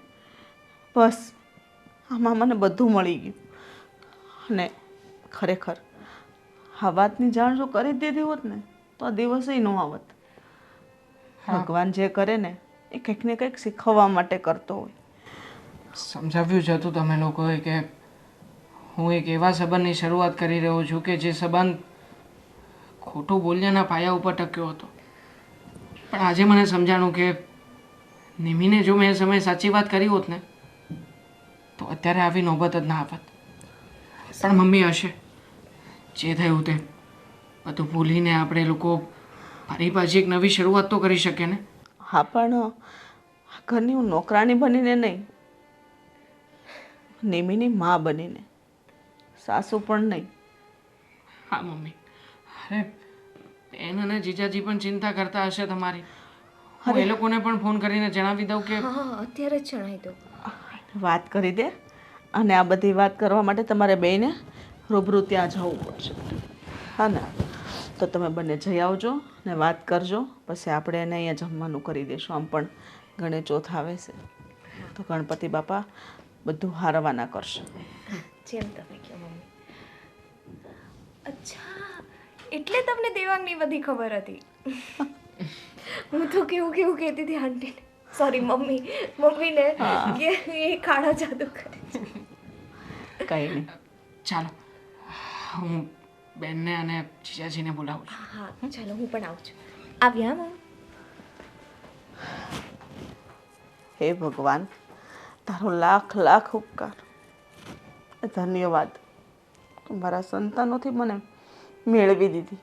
બસ આમાં મને બધું મળી ગયું. અને ખરેખર આ વાતની જાણ જો કરી દીધી હોત ને તો આ દિવસે ન આવત. ભગવાન જે કરે ને એ કંઈક ને કંઈક શીખવવા માટે કરતો હોય. સમજાવ્યું જ હતું તમે લોકોએ કે હું એક એવા સંબંધની શરૂઆત કરી રહ્યો છું કે જે સંબંધ ખોટું બોલ્યાના પાયા ઉપર ટક્યો હતો. પણ આજે મને સમજાણું કે નિમીને જો મેં એ સમયે સાચી વાત કરી હોત ને તો અત્યારે આવી નોબત જ ના આવત. પણ મમ્મી, હશે જે થયું તે બધું ભૂલીને આપણે લોકો ફરી પાછી એક નવી શરૂઆત તો કરી શકીએ ને. હા, પણ આ ઘરની હું નોકરાણી બનીને નહીં, નિમીની મા બનીને, સાસુ પણ નહીં. હા મમ્મી, અરે બેન અને જીજાજી પણ ચિંતા કરતા હશે તમારી. હું એ લોકોને પણ ફોન કરીને જણાવી દઉં કે હા, અત્યારે જ જણાવી દો. વાત કરી દે. અને આ બધી વાત કરવા માટે તમારે બેયને રૂબરૂ ત્યાં જવું પડશે. હા ને, તો તમે બંને જઈ આવજો ને વાત કરજો. પછી આપણે એને અહીંયા જમવાનું કરી દઈશું. આમ પણ ગણેશ ચોથ આવે છે તો ગણપતિ બાપા બધું હારવાના કરશે. જેમ તમે કહો મમ્મી. અચ્છા, એટલે તમને દેવાંગની બધી ખબર હતી. હું તો કેવું કહેતી હતી આંટીને, સોરી મમ્મીને કે એ કાળા જાદુ કરે છે. કંઈ નહીં. ચાલો હું બેનને અને જીજાજીને બોલાવું છું. હા, ચાલો હું પણ આવું છું. આવ્યા મમ્મી? હે ભગવાન, તારો લાખ લાખ ઉપકાર. ધન્યવાદ. મારા સંતાનોથી મને મેળવી દીધી.